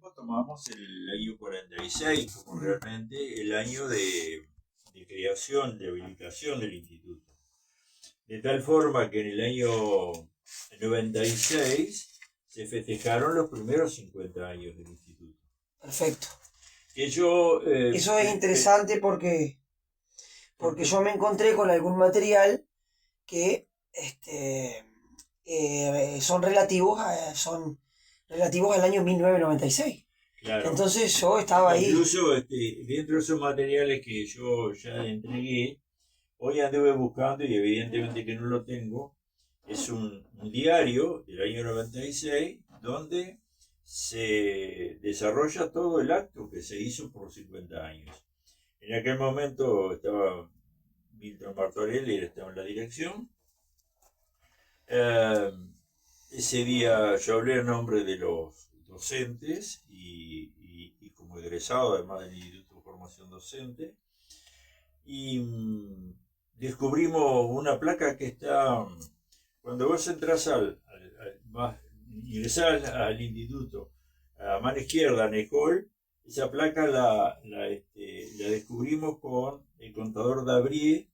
tiempo tomamos el año 46 como realmente el año de creación, de habilitación del instituto. De tal forma que en el año 96 se festejaron los primeros 50 años del instituto. Perfecto. Que yo, Eso es interesante porque yo me encontré con algún material que son relativos al año 1996. Claro. Entonces yo estaba ahí. Incluso dentro de esos materiales que yo ya entregué, hoy anduve buscando y evidentemente que no lo tengo, es un diario del año 96 donde se desarrolla todo el acto que se hizo por 50 años. En aquel momento estaba Milton Martorelli, estaba en la dirección. Ese día yo hablé en nombre de los docentes y como egresado además del Instituto de Formación Docente. Y descubrimos una placa que está, cuando vos entras ingresás al instituto, a mano izquierda en el hall, esa placa la descubrimos con el contador Dabrié,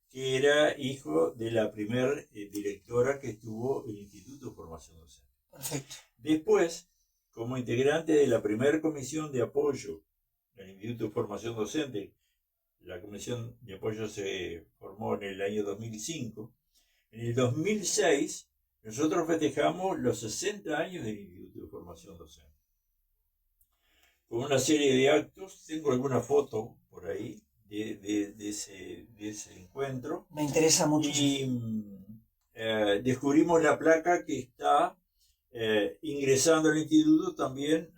que era hijo de la primer directora que estuvo el Instituto de Formación Docente. Perfecto. Después, como integrante de la primera comisión de apoyo del Instituto de Formación Docente, la comisión de apoyo se formó en el año 2005. En el 2006 nosotros festejamos los 60 años del Instituto de Formación Docente. Con una serie de actos, tengo alguna foto por ahí de ese encuentro. Me interesa mucho. Y descubrimos la placa que está ingresando al instituto también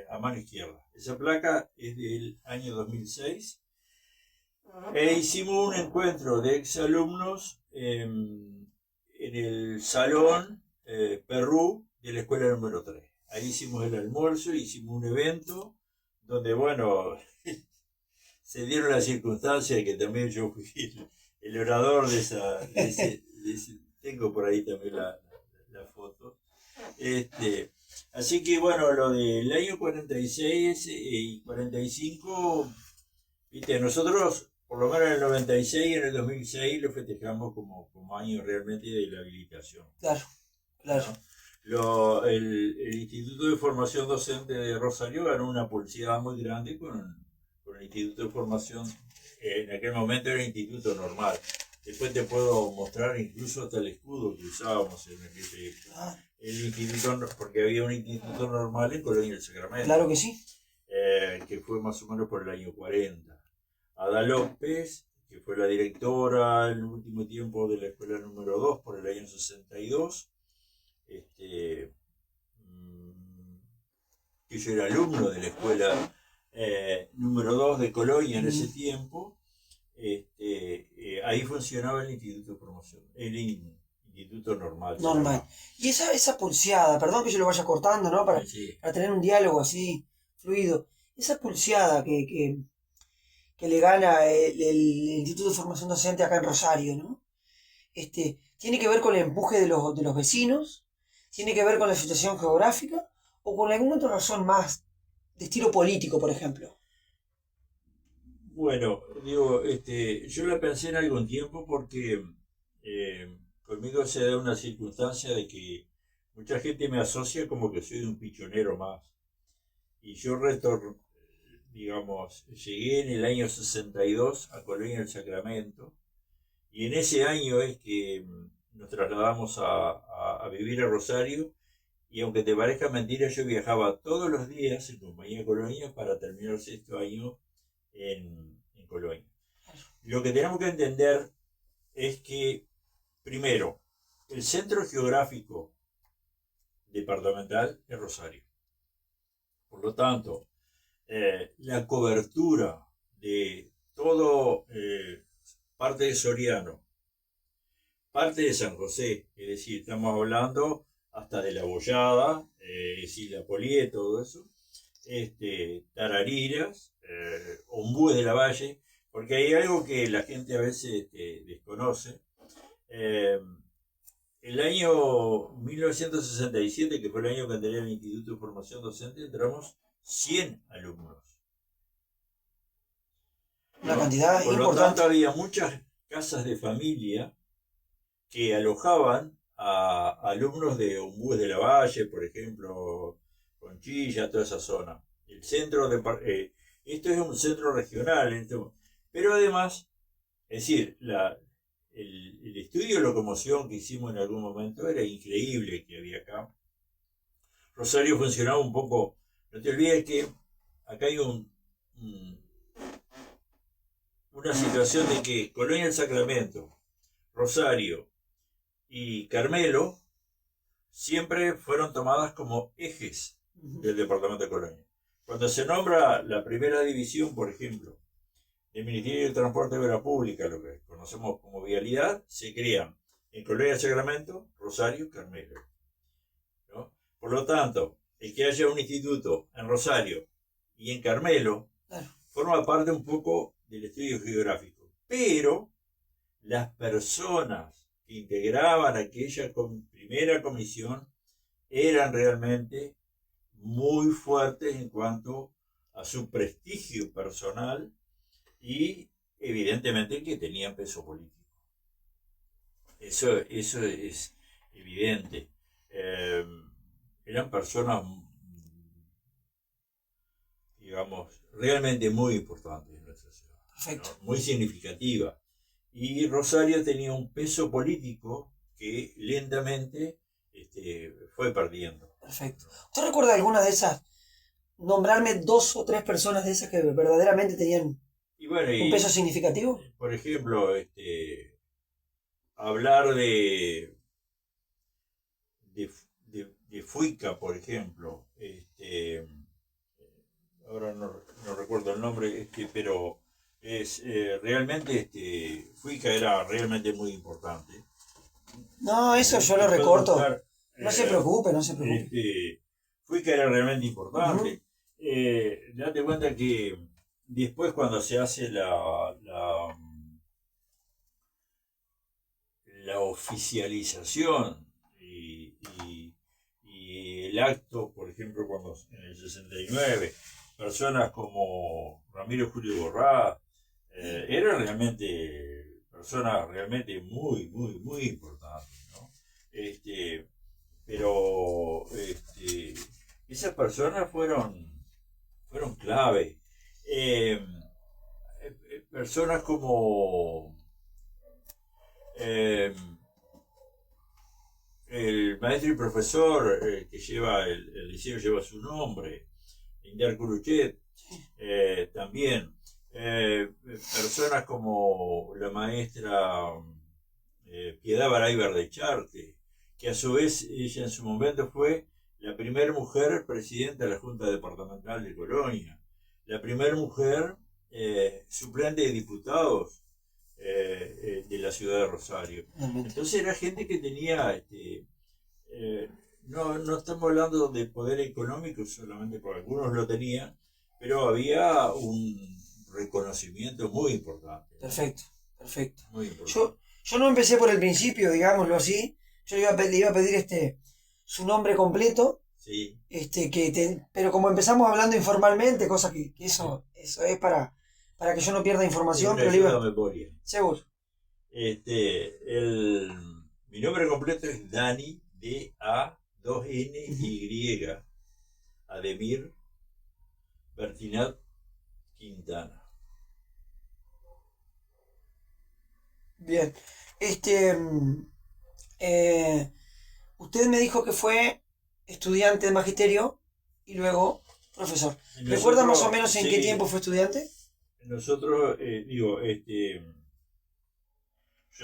a mano izquierda. Esa placa es del año 2006. Hicimos un encuentro de exalumnos en el salón Perú de la escuela número 3. Ahí hicimos el almuerzo, hicimos un evento donde, bueno, se dieron las circunstancias de que también yo fui el orador de ese, tengo por ahí también la foto. Así que bueno, lo del año 46 y 45, viste, nosotros por lo menos en el 96 y en el 2006 lo festejamos como año realmente de la habilitación. Claro, claro. ¿No? El Instituto de Formación Docente de Rosario ganó una publicidad muy grande con el Instituto de Formación, en aquel momento era el Instituto Normal. Después te puedo mostrar incluso hasta el escudo que usábamos en el instituto, porque había un instituto normal en Colonia del Sacramento. Claro que sí. Que fue más o menos por el año 40. Ada López, que fue la directora en el último tiempo de la escuela número 2 por el año 62. Que yo era alumno de la escuela número 2 de Colonia en ese tiempo. Ahí funcionaba el Instituto de Formación, el Instituto Normal. Normal. Y esa pulseada, perdón que yo lo vaya cortando, ¿no? Para tener un diálogo así fluido. Esa pulseada que le gana el Instituto de Formación Docente acá en Rosario, ¿no? ¿Tiene que ver con el empuje de los vecinos? ¿Tiene que ver con la situación geográfica? ¿O con alguna otra razón más de estilo político, por ejemplo? Bueno, digo, yo la pensé en algún tiempo porque conmigo se da una circunstancia de que mucha gente me asocia como que soy un pichonero más. Y yo llegué en el año 62 a Colonia del Sacramento, y en ese año es que nos trasladamos a vivir a Rosario, y aunque te parezca mentira, yo viajaba todos los días en compañía de Colonia para terminar el 6º año en Colonia. Lo que tenemos que entender es que, primero, el centro geográfico departamental es Rosario. Por lo tanto, la cobertura de todo parte de Soriano, parte de San José, es decir, estamos hablando hasta de La Bollada, Sila Polié, todo eso, Tarariras, Ombúes de la Valle, porque hay algo que la gente a veces desconoce. El año 1967, que fue el año que entré al Instituto de Formación Docente, entramos 100 alumnos. Una cantidad Por importante. lo tanto, había muchas casas de familia que alojaban a alumnos de Ombúes de la Valle, por ejemplo, Conchilla, toda esa zona. El centro de esto es un centro regional, pero además, es decir, el estudio de locomoción que hicimos en algún momento era increíble que había acá. Rosario funcionaba un poco, no te olvides que acá hay una situación de que Colonia del Sacramento, Rosario y Carmelo siempre fueron tomadas como ejes del departamento de Colonia. Cuando se nombra la primera división, por ejemplo, del Ministerio de Transporte y Obra Pública, lo que conocemos como vialidad, se crean en Colonia del Sacramento, Rosario, Carmelo, ¿no? Por lo tanto, el que haya un instituto en Rosario y en Carmelo forma parte un poco del estudio geográfico. Pero las personas que integraban aquella primera comisión eran realmente muy fuertes en cuanto a su prestigio personal y evidentemente que tenían peso político. Eso es evidente. Eran personas, digamos, realmente muy importantes en nuestra ciudad. Perfecto. ¿No? Muy significativas. Y Rosario tenía un peso político que lentamente fue perdiendo. Perfecto. ¿Usted recuerda alguna de esas? Nombrarme 2 o 3 personas de esas que verdaderamente tenían un peso significativo. Por ejemplo, hablar de Fuica, por ejemplo. Ahora no recuerdo el nombre, pero realmente Fuica era realmente muy importante. No, eso yo lo recorto. No se preocupe, no se preocupe. Fuica era realmente importante. Date cuenta que después cuando se hace la oficialización y el acto, por ejemplo, cuando en el 69, personas como Ramiro Julio Borrá eran realmente personas realmente muy, muy, muy importantes, ¿no? Pero esas personas fueron clave. Personas como el maestro y profesor que lleva el liceo lleva su nombre, Indiar Curuchet, también. Personas como la maestra Piedad Baraybar de Charte, que a su vez ella en su momento fue la primera mujer presidenta de la Junta Departamental de Colonia, la primera mujer suplente de diputados de la ciudad de Rosario. Entonces era gente que tenía, no estamos hablando de poder económico solamente porque algunos lo tenían, pero había un reconocimiento muy importante. Perfecto, perfecto. Muy importante. Yo no empecé por el principio, digámoslo así. Yo le iba a pedir su nombre completo. Sí. Pero como empezamos hablando informalmente, cosa que eso es para que yo no pierda información, pero le iba. Memoria. Seguro. Mi nombre completo es Dani, D-A-2-N-Y, Ademir Bertinat Quintana. Bien. Usted me dijo que fue estudiante de magisterio y luego profesor. ¿Recuerda más o menos en qué tiempo fue estudiante? Nosotros, yo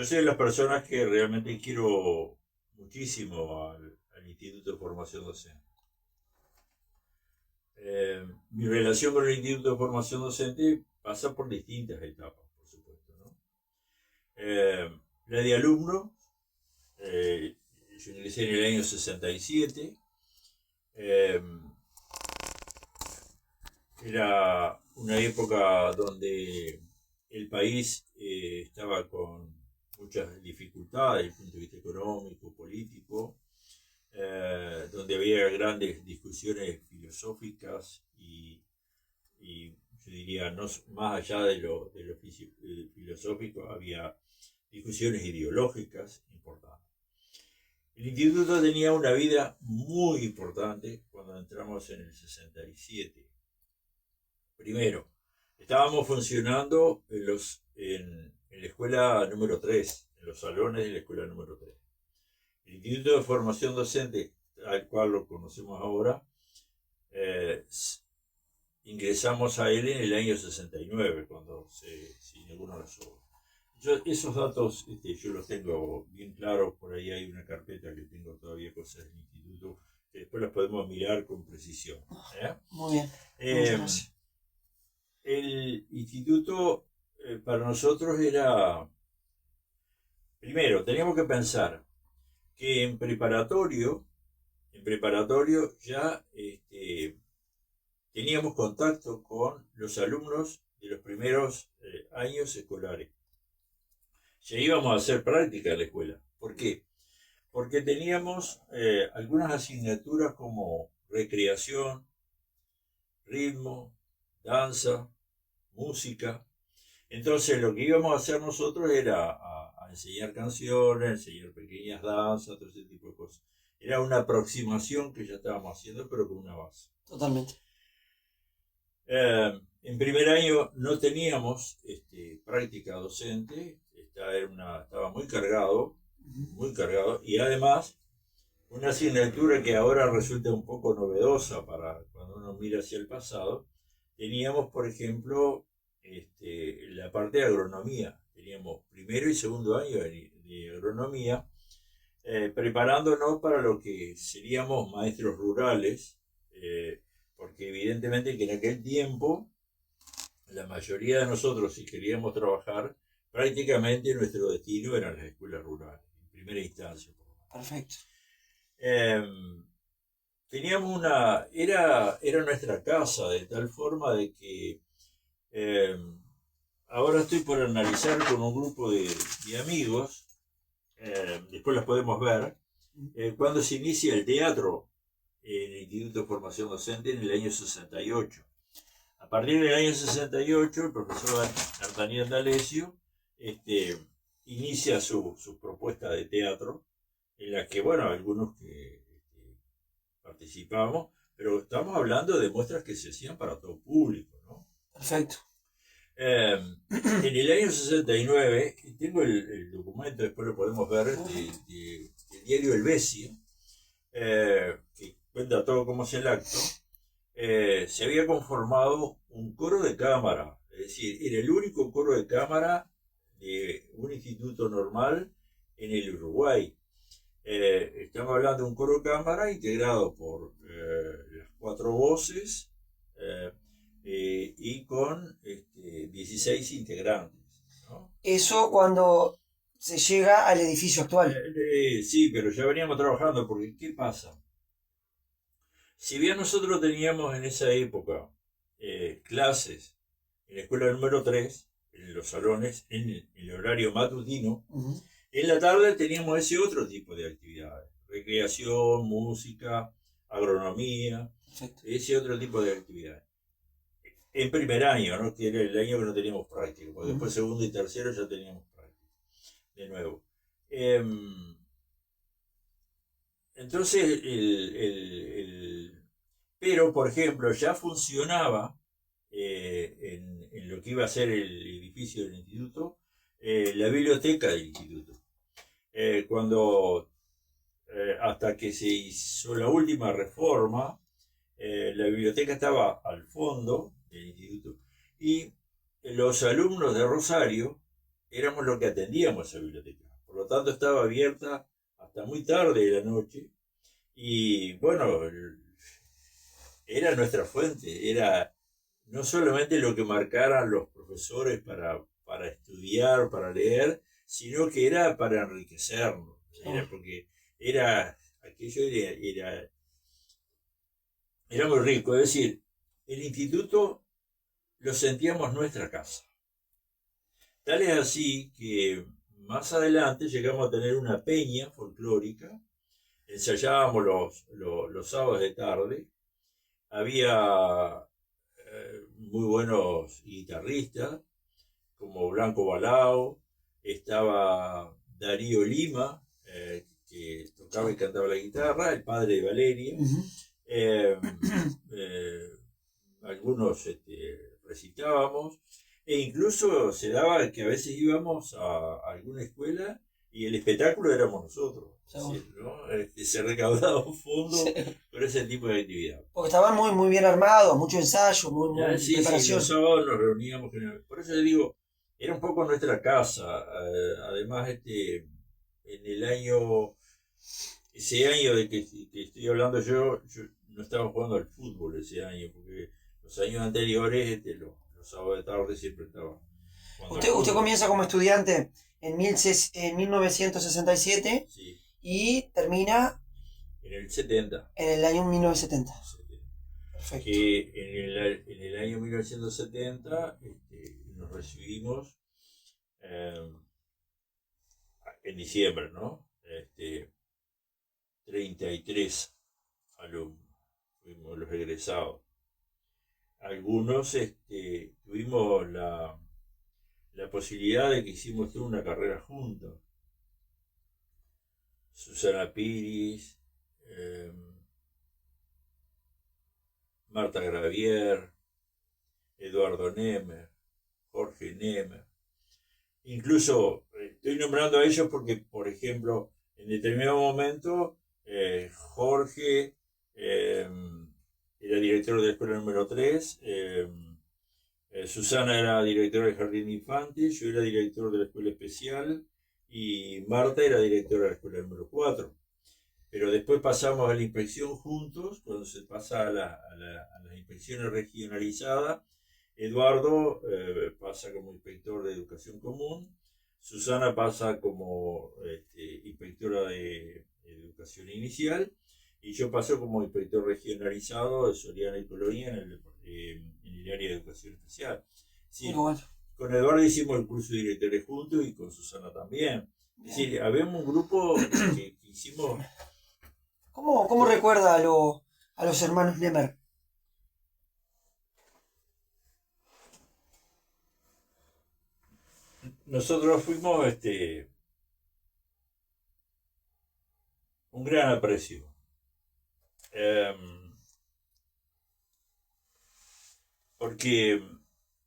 soy de las personas que realmente quiero muchísimo al Instituto de Formación Docente. Mi relación con el Instituto de Formación Docente pasa por distintas etapas, por supuesto, ¿no? La de alumno, yo ingresé en el año 67. Era una época donde el país estaba con muchas dificultades desde el punto de vista económico, político, donde había grandes discusiones filosóficas y yo diría, no, más allá de lo filosófico, había discusiones ideológicas importantes. El instituto tenía una vida muy importante cuando entramos en el 67. Primero, estábamos funcionando en la escuela número 3, en los salones de la escuela número 3. El Instituto de Formación Docente, al cual lo conocemos ahora, ingresamos a él en el año 69, cuando se inauguró las obras. Esos datos yo los tengo bien claros, por ahí hay una carpeta que tengo todavía cosas del instituto, que después las podemos mirar con precisión. Muy bien, muchas gracias. El instituto para nosotros era, primero, teníamos que pensar que en preparatorio ya teníamos contacto con los alumnos de los primeros años escolares. Ya íbamos a hacer práctica en la escuela. ¿Por qué? Porque teníamos algunas asignaturas como recreación, ritmo, danza, música. Entonces lo que íbamos a hacer nosotros era a enseñar canciones, enseñar pequeñas danzas, todo ese tipo de cosas. Era una aproximación que ya estábamos haciendo, pero con una base. Totalmente. En primer año no teníamos práctica docente, estaba muy cargado, y además una asignatura que ahora resulta un poco novedosa para cuando uno mira hacia el pasado. Teníamos, por ejemplo, la parte de agronomía. Teníamos primero y segundo año de agronomía, preparándonos para lo que seríamos maestros rurales, porque evidentemente que en aquel tiempo la mayoría de nosotros, si queríamos trabajar, prácticamente nuestro destino eran las escuelas rurales, en primera instancia. Perfecto. Teníamos era nuestra casa, de tal forma de que ahora estoy por analizar con un grupo de amigos, después las podemos ver, cuando se inicia el teatro en el Instituto de Formación Docente en el año 68. A partir del año 68, el profesor D'Artagnan D'Alessio inicia su propuesta de teatro, en la que, bueno, algunos que participamos, pero estamos hablando de muestras que se hacían para todo público, ¿no? Perfecto. En el año 69, tengo el documento, después lo podemos ver, del diario El Bessie, que cuenta todo cómo es el acto. Se había conformado un coro de cámara, es decir, era el único coro de cámara de un instituto normal en el Uruguay. Estamos hablando de un coro de cámara integrado por las 4 voces y con 16 integrantes, ¿no? Eso cuando se llega al edificio actual. Sí, pero ya veníamos trabajando, porque ¿qué pasa? Si bien nosotros teníamos en esa época clases en la escuela número 3, en los salones, en el horario matutino, en la tarde teníamos ese otro tipo de actividades, recreación, música, agronomía, ese otro tipo de actividades. En primer año, ¿no? Que era el año que no teníamos práctica, porque después segundo y tercero ya teníamos práctica, de nuevo. Entonces, pero, por ejemplo, ya funcionaba en lo que iba a ser el edificio del instituto, la biblioteca del instituto. Hasta que se hizo la última reforma, la biblioteca estaba al fondo del instituto y los alumnos de Rosario éramos los que atendíamos esa biblioteca. Por lo tanto, estaba abierta hasta muy tarde de la noche y, bueno, era nuestra fuente, era no solamente lo que marcaran los profesores para estudiar, para leer, sino que era para enriquecernos. Porque aquello era muy rico. Es decir, el instituto lo sentíamos nuestra casa. Tal es así que más adelante llegamos a tener una peña folclórica ensayábamos los sábados de tarde. Había muy buenos guitarristas, como Blanco Balao, estaba Darío Lima, que tocaba y cantaba la guitarra, el padre de Valeria. Algunos recitábamos, e incluso se daba que a veces íbamos a alguna escuela y el espectáculo éramos nosotros. Sí, ¿no? Se recaudaba un fondo por ese tipo de actividad. Porque estaban muy bien armados, mucho ensayo, muy preparación. Sí, los sábados nos reuníamos. Por eso le digo, era un poco nuestra casa. Además, en el año, ese año de que estoy hablando yo no estaba jugando al fútbol ese año, porque los años anteriores, los sábados de tarde siempre estaba jugando. Usted comienza como estudiante en 1967, sí, y termina en el 70. En el año 1970. Perfecto. Que en el año 1970 nos recibimos en diciembre, ¿no? 33 alumnos fuimos los egresados. Algunos tuvimos la posibilidad de que hicimos toda una carrera juntos. Susana Piris, Marta Gravier, Eduardo Nemer, Jorge Nemer. Incluso estoy nombrando a ellos porque, por ejemplo, en determinado momento Jorge era director de la escuela número 3, Susana era directora del jardín de infantes, yo era director de la escuela especial y Marta era directora de la escuela número 4. Pero después pasamos a la inspección juntos, cuando se pasa a las inspecciones regionalizadas. Eduardo pasa como inspector de educación común, Susana pasa como inspectora de educación inicial, y yo paso como inspector regionalizado de Soriana y Colonia en el área de educación especial. Sí, bueno. Con Eduardo hicimos el curso de directores juntos y con Susana también. Es decir, habíamos un grupo que hicimos... ¿Cómo recuerda a los hermanos Nemer? Nosotros fuimos un gran aprecio. Porque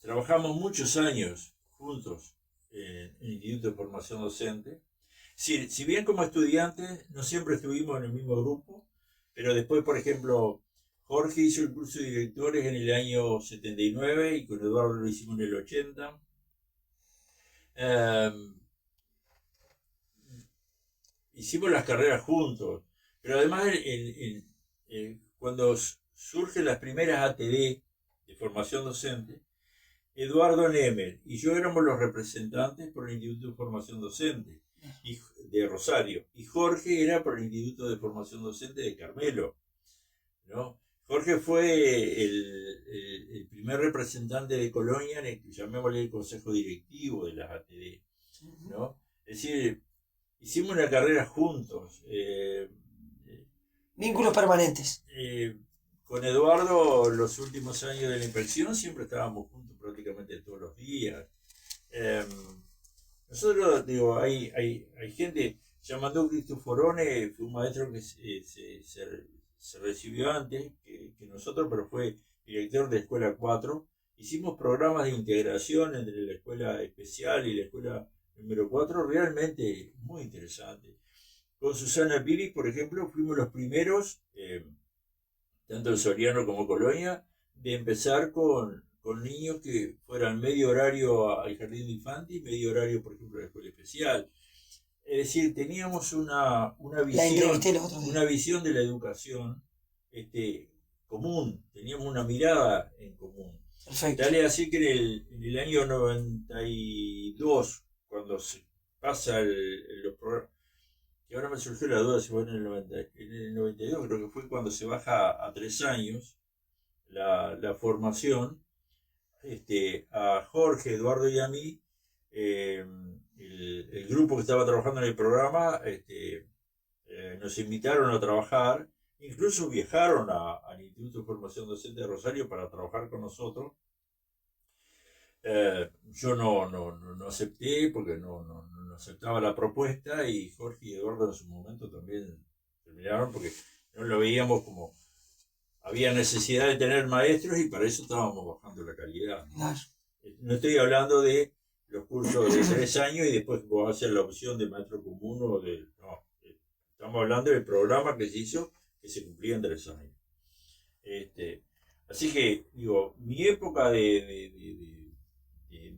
trabajamos muchos años juntos en el Instituto de Formación Docente. Si bien como estudiantes no siempre estuvimos en el mismo grupo, pero después, por ejemplo, Jorge hizo el curso de directores en el año 79 y con Eduardo lo hicimos en el 80. Hicimos las carreras juntos, pero además cuando surgen las primeras ATD de formación docente, Eduardo Nemer y yo éramos los representantes por el Instituto de Formación Docente de Rosario, y Jorge era por el Instituto de Formación Docente de Carmelo, ¿no? Jorge fue el primer representante de Colonia en el que llamémosle el consejo directivo de las ATD, ¿no? Es decir, hicimos una carrera juntos. Vínculos permanentes. Con Eduardo, los últimos años de la inspección siempre estábamos juntos prácticamente todos los días. Nosotros, digo, hay gente, Yamandú Cristoforone fue un maestro que se recibió antes que nosotros, pero fue director de Escuela 4. Hicimos programas de integración entre la escuela especial y la escuela número 4, realmente muy interesante. Con Susana Piris, por ejemplo, fuimos los primeros, tanto en Soriano como Colonia, de empezar con niños que fueran medio horario al jardín de infantes y medio horario, por ejemplo, a la escuela especial. Es decir, teníamos una visión de la educación común, teníamos una mirada en común. Perfecto. Dale así que en el año 92, cuando se pasa los programas, que ahora me surgió la duda si fue en el 92, creo que fue cuando se baja a 3 años la formación, a Jorge, Eduardo y a mí, el grupo que estaba trabajando en el programa, nos invitaron a trabajar, incluso viajaron al Instituto de Formación Docente de Rosario para trabajar con nosotros. Yo no acepté porque no aceptaba la propuesta, y Jorge y Eduardo en su momento también terminaron porque no lo veíamos como había necesidad de tener maestros, y para eso estábamos bajando la calidad. No estoy hablando de los cursos de 3 años y después vos hacer la opción de maestro común o de... No, estamos hablando del programa que se hizo, que se cumplía en 3 años. Así que, digo, mi época de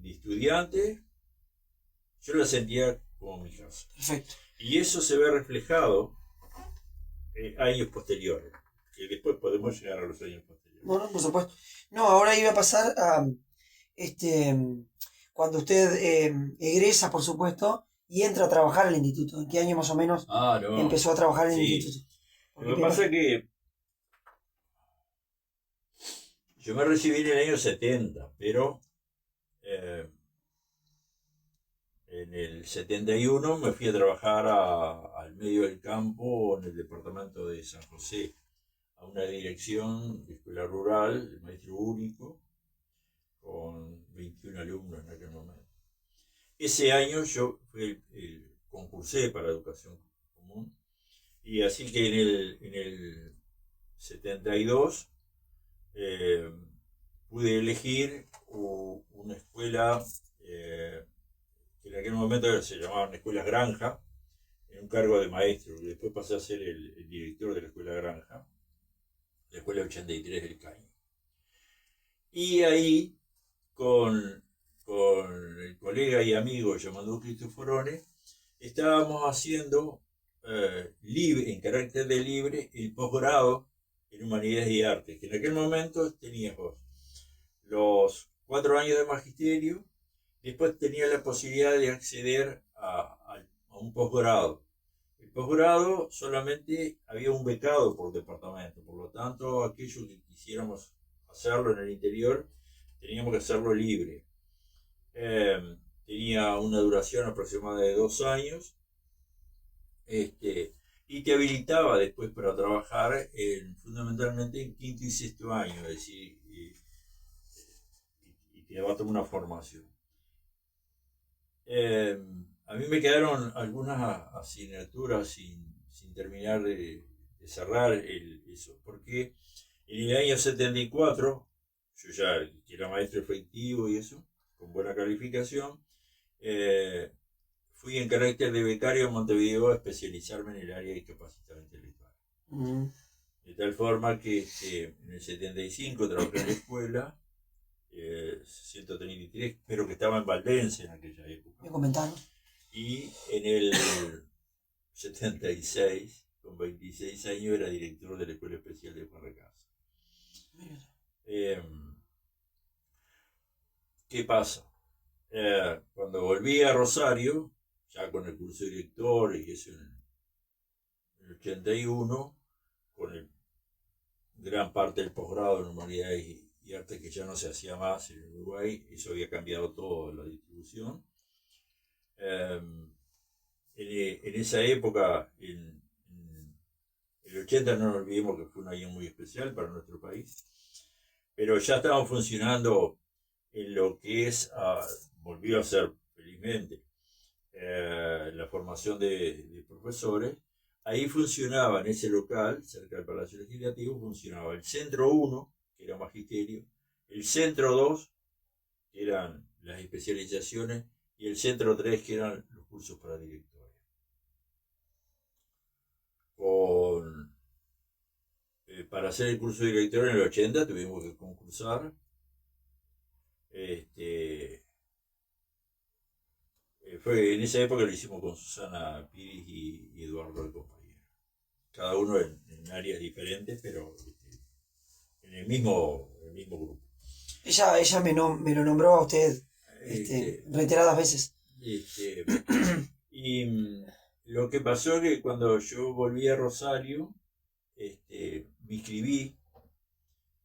estudiante, yo la sentía como mi casa. Perfecto. Y eso se ve reflejado en años posteriores, que después podemos llegar a los años posteriores. Bueno, por supuesto. No, ahora iba a pasar a cuando usted egresa, por supuesto, y entra a trabajar al instituto. ¿En qué año más o menos empezó a trabajar en el instituto? Lo que pasa es que yo me recibí en el año 70, pero en el 71 me fui a trabajar al medio del campo, en el departamento de San José, a una dirección de escuela rural, de maestro único, con 21 alumnos en aquel momento. Ese año yo concursé para educación común, y así que en el 72 pude elegir una escuela que en aquel momento se llamaban escuelas granja, en un cargo de maestro, y después pasé a ser el director de la escuela granja, la escuela 83 del Caño. Y ahí, con el colega y amigo llamado Cristoforone, estábamos haciendo en carácter de libre el posgrado en Humanidades y Artes, que en aquel momento tenías vos los 4 años de magisterio, después tenías la posibilidad de acceder a un posgrado. El posgrado solamente había un becado por departamento, por lo tanto aquellos que quisiéramos hacerlo en el interior teníamos que hacerlo libre. Tenía una duración aproximada de 2 años, y te habilitaba después para trabajar fundamentalmente en quinto y sexto año, es decir, y te daba toda una formación. A mí me quedaron algunas asignaturas sin terminar de cerrar eso, porque en el año 74, yo ya que era maestro efectivo y eso, con buena calificación, fui en carácter de becario a Montevideo a especializarme en el área de discapacidad intelectual. De tal forma que en el 75 trabajé en la escuela 133, pero que estaba en Valdense en aquella época. Me comentaron. Y en el 76, con 26 años, era director de la Escuela Especial de Juan Recasa. ¿Qué pasa? Cuando volví a Rosario, ya con el curso de director y eso en el 81, con gran parte del posgrado en Humanidades y Arte que ya no se hacía más en Uruguay, eso había cambiado todo la distribución. En esa época, en el 80, no nos olvidemos que fue un año muy especial para nuestro país, pero ya estaban funcionando en lo que volvió a ser felizmente la formación de profesores. Ahí funcionaba, en ese local, cerca del Palacio Legislativo, funcionaba el Centro 1, que era magisterio, el Centro 2, que eran las especializaciones, y el Centro 3, que eran los cursos para directores. Para hacer el curso de director en el 80 tuvimos que concursar. Fue en esa época lo hicimos con Susana Piris y Eduardo el compañero. Cada uno en áreas diferentes, pero en el mismo grupo. Ella me lo nombró a usted reiteradas veces. Y lo que pasó es que cuando yo volví a Rosario, me inscribí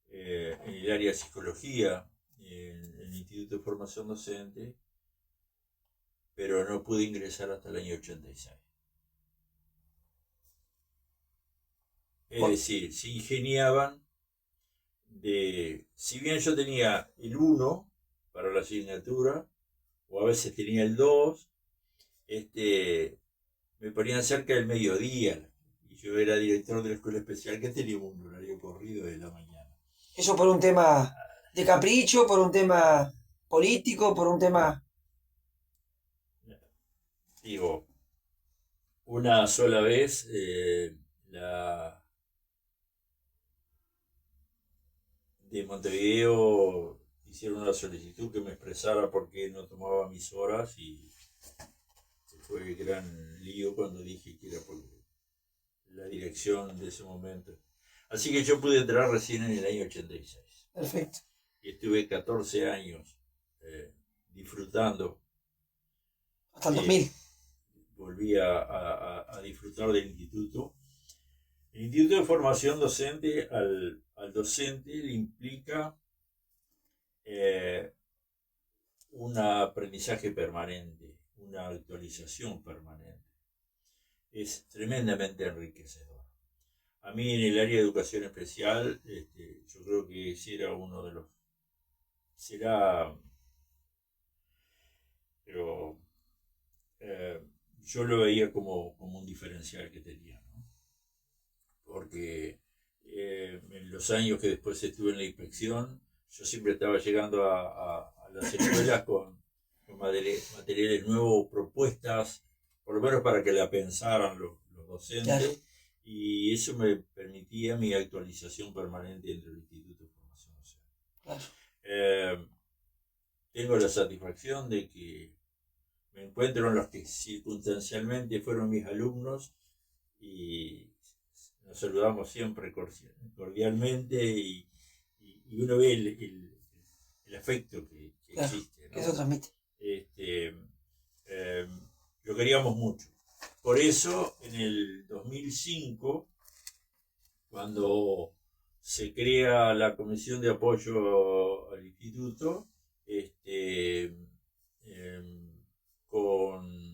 en el área de psicología, en el Instituto de Formación Docente, pero no pude ingresar hasta el año 86. Es decir, se ingeniaban si bien yo tenía el 1 para la asignatura, o a veces tenía el 2, me ponían cerca del mediodía, y yo era director de la escuela especial que tenía un horario corrido de la mañana. ¿Eso por un tema de capricho, por un tema político, por un tema...? Digo, una sola vez la de Montevideo hicieron una solicitud que me expresara por qué no tomaba mis horas, y fue gran lío cuando dije que era por la dirección de ese momento. Así que yo pude entrar recién en el año 86. Perfecto. Y estuve 14 años disfrutando. Hasta el 2000. Volví a disfrutar del instituto. El Instituto de Formación Docente al docente le implica un aprendizaje permanente, una actualización permanente. Es tremendamente enriquecedor. A mí en el área de educación especial, yo creo que ese era uno de los... Pero yo lo veía como un diferencial que tenía, ¿no? Porque en los años que después estuve en la inspección, yo siempre estaba llegando a las escuelas con materiales nuevos, propuestas, por lo menos para que la pensaran los docentes, claro. Y eso me permitía mi actualización permanente dentro del Instituto de Formación Docente. Claro. Tengo la satisfacción de que me encuentro en los que circunstancialmente fueron mis alumnos, y nos saludamos siempre cordialmente, y uno ve el afecto que claro, existe, ¿no? Que eso transmite. Lo queríamos mucho. Por eso, en el 2005, cuando se crea la Comisión de Apoyo al Instituto, con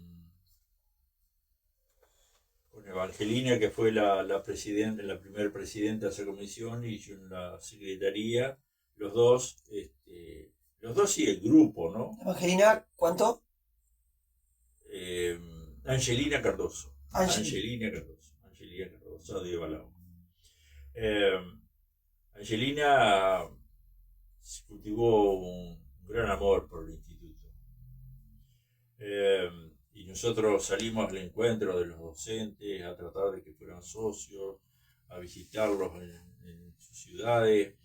Evangelina, que fue la primera presidenta de esa comisión, y yo en la secretaría, los dos y el grupo, ¿no? Evangelina, ¿cuánto? Angelina Cardoso. Angelina Cardoso de Balao. Angelina cultivó un gran amor por el instituto. Y nosotros salimos al encuentro de los docentes, a tratar de que fueran socios, a visitarlos en sus ciudades.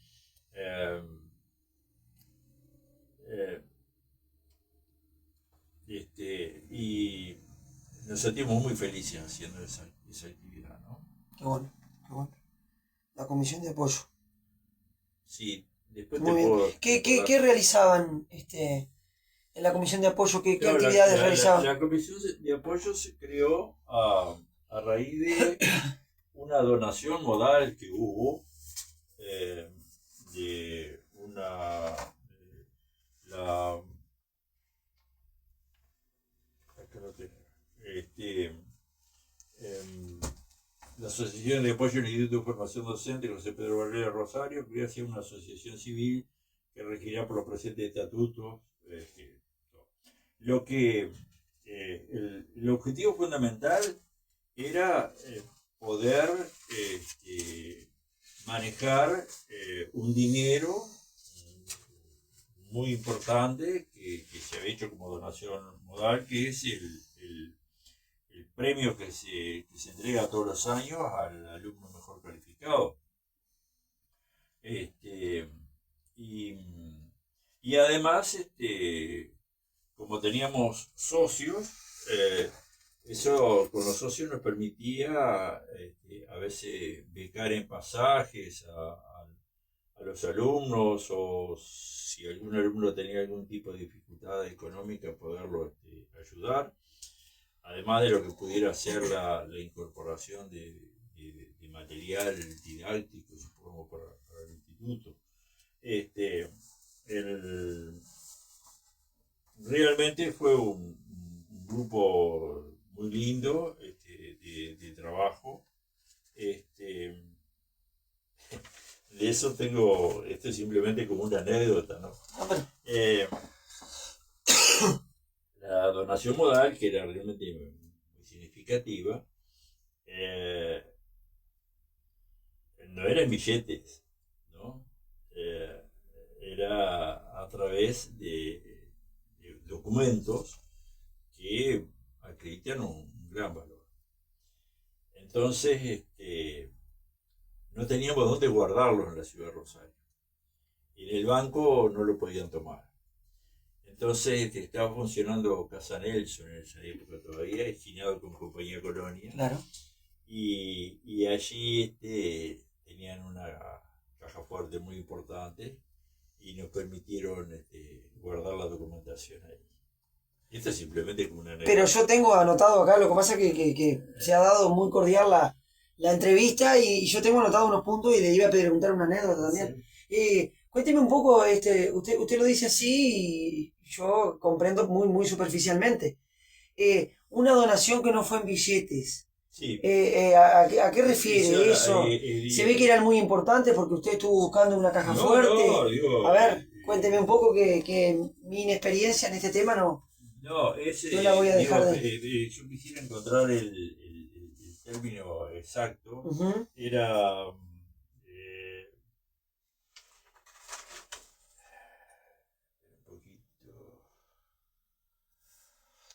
Y nos sentimos muy felices haciendo esa actividad, ¿no? Qué bueno, qué bueno. La comisión de apoyo. Sí, después muy bien. ¿Qué realizaban en la comisión de apoyo? ¿Qué actividades realizaban? La comisión de apoyo se creó a raíz de una donación modal que hubo de la Asociación de Apoyo al Instituto de Formación Docente, José Pedro Varela Rosario, quería hacer una asociación civil que regiría por los presentes estatutos. El objetivo fundamental era poder manejar un dinero muy importante que se había hecho como donación modal, que es el premio que se entrega todos los años al alumno mejor calificado. Y además, como teníamos socios, eso con los socios nos permitía a veces becar en pasajes a los alumnos, o si algún alumno tenía algún tipo de dificultad económica, poderlo ayudar. Además de lo que pudiera ser la incorporación de material didáctico, supongo, para el instituto. Realmente fue un grupo muy lindo de trabajo. de eso tengo, esto es simplemente como una anécdota, ¿no? La donación modal, que era realmente muy significativa, no era en billetes, ¿no? Era a través de documentos que acreditan un gran valor. Entonces, no teníamos dónde guardarlos en la ciudad de Rosario. Y en el banco no lo podían tomar. Entonces estaba funcionando Casa Nelson en esa época todavía, destinado con Compañía Colonia. Claro. Y allí tenían una caja fuerte muy importante y nos permitieron guardar la documentación ahí. Y esto es simplemente como una anécdota. Pero yo tengo anotado acá, lo que pasa es que se ha dado muy cordial la entrevista y yo tengo anotado unos puntos y le iba a preguntar una anécdota también. Sí. Cuénteme un poco, usted lo dice así y yo comprendo muy superficialmente. Una donación que no fue en billetes. Sí. ¿A qué refiere eso? Se ve que eran muy importantes porque usted estuvo buscando una caja fuerte. Digo, a ver, cuénteme un poco que mi inexperiencia en este tema no la voy a dejar yo quisiera encontrar el término exacto. Uh-huh. Era un poquito.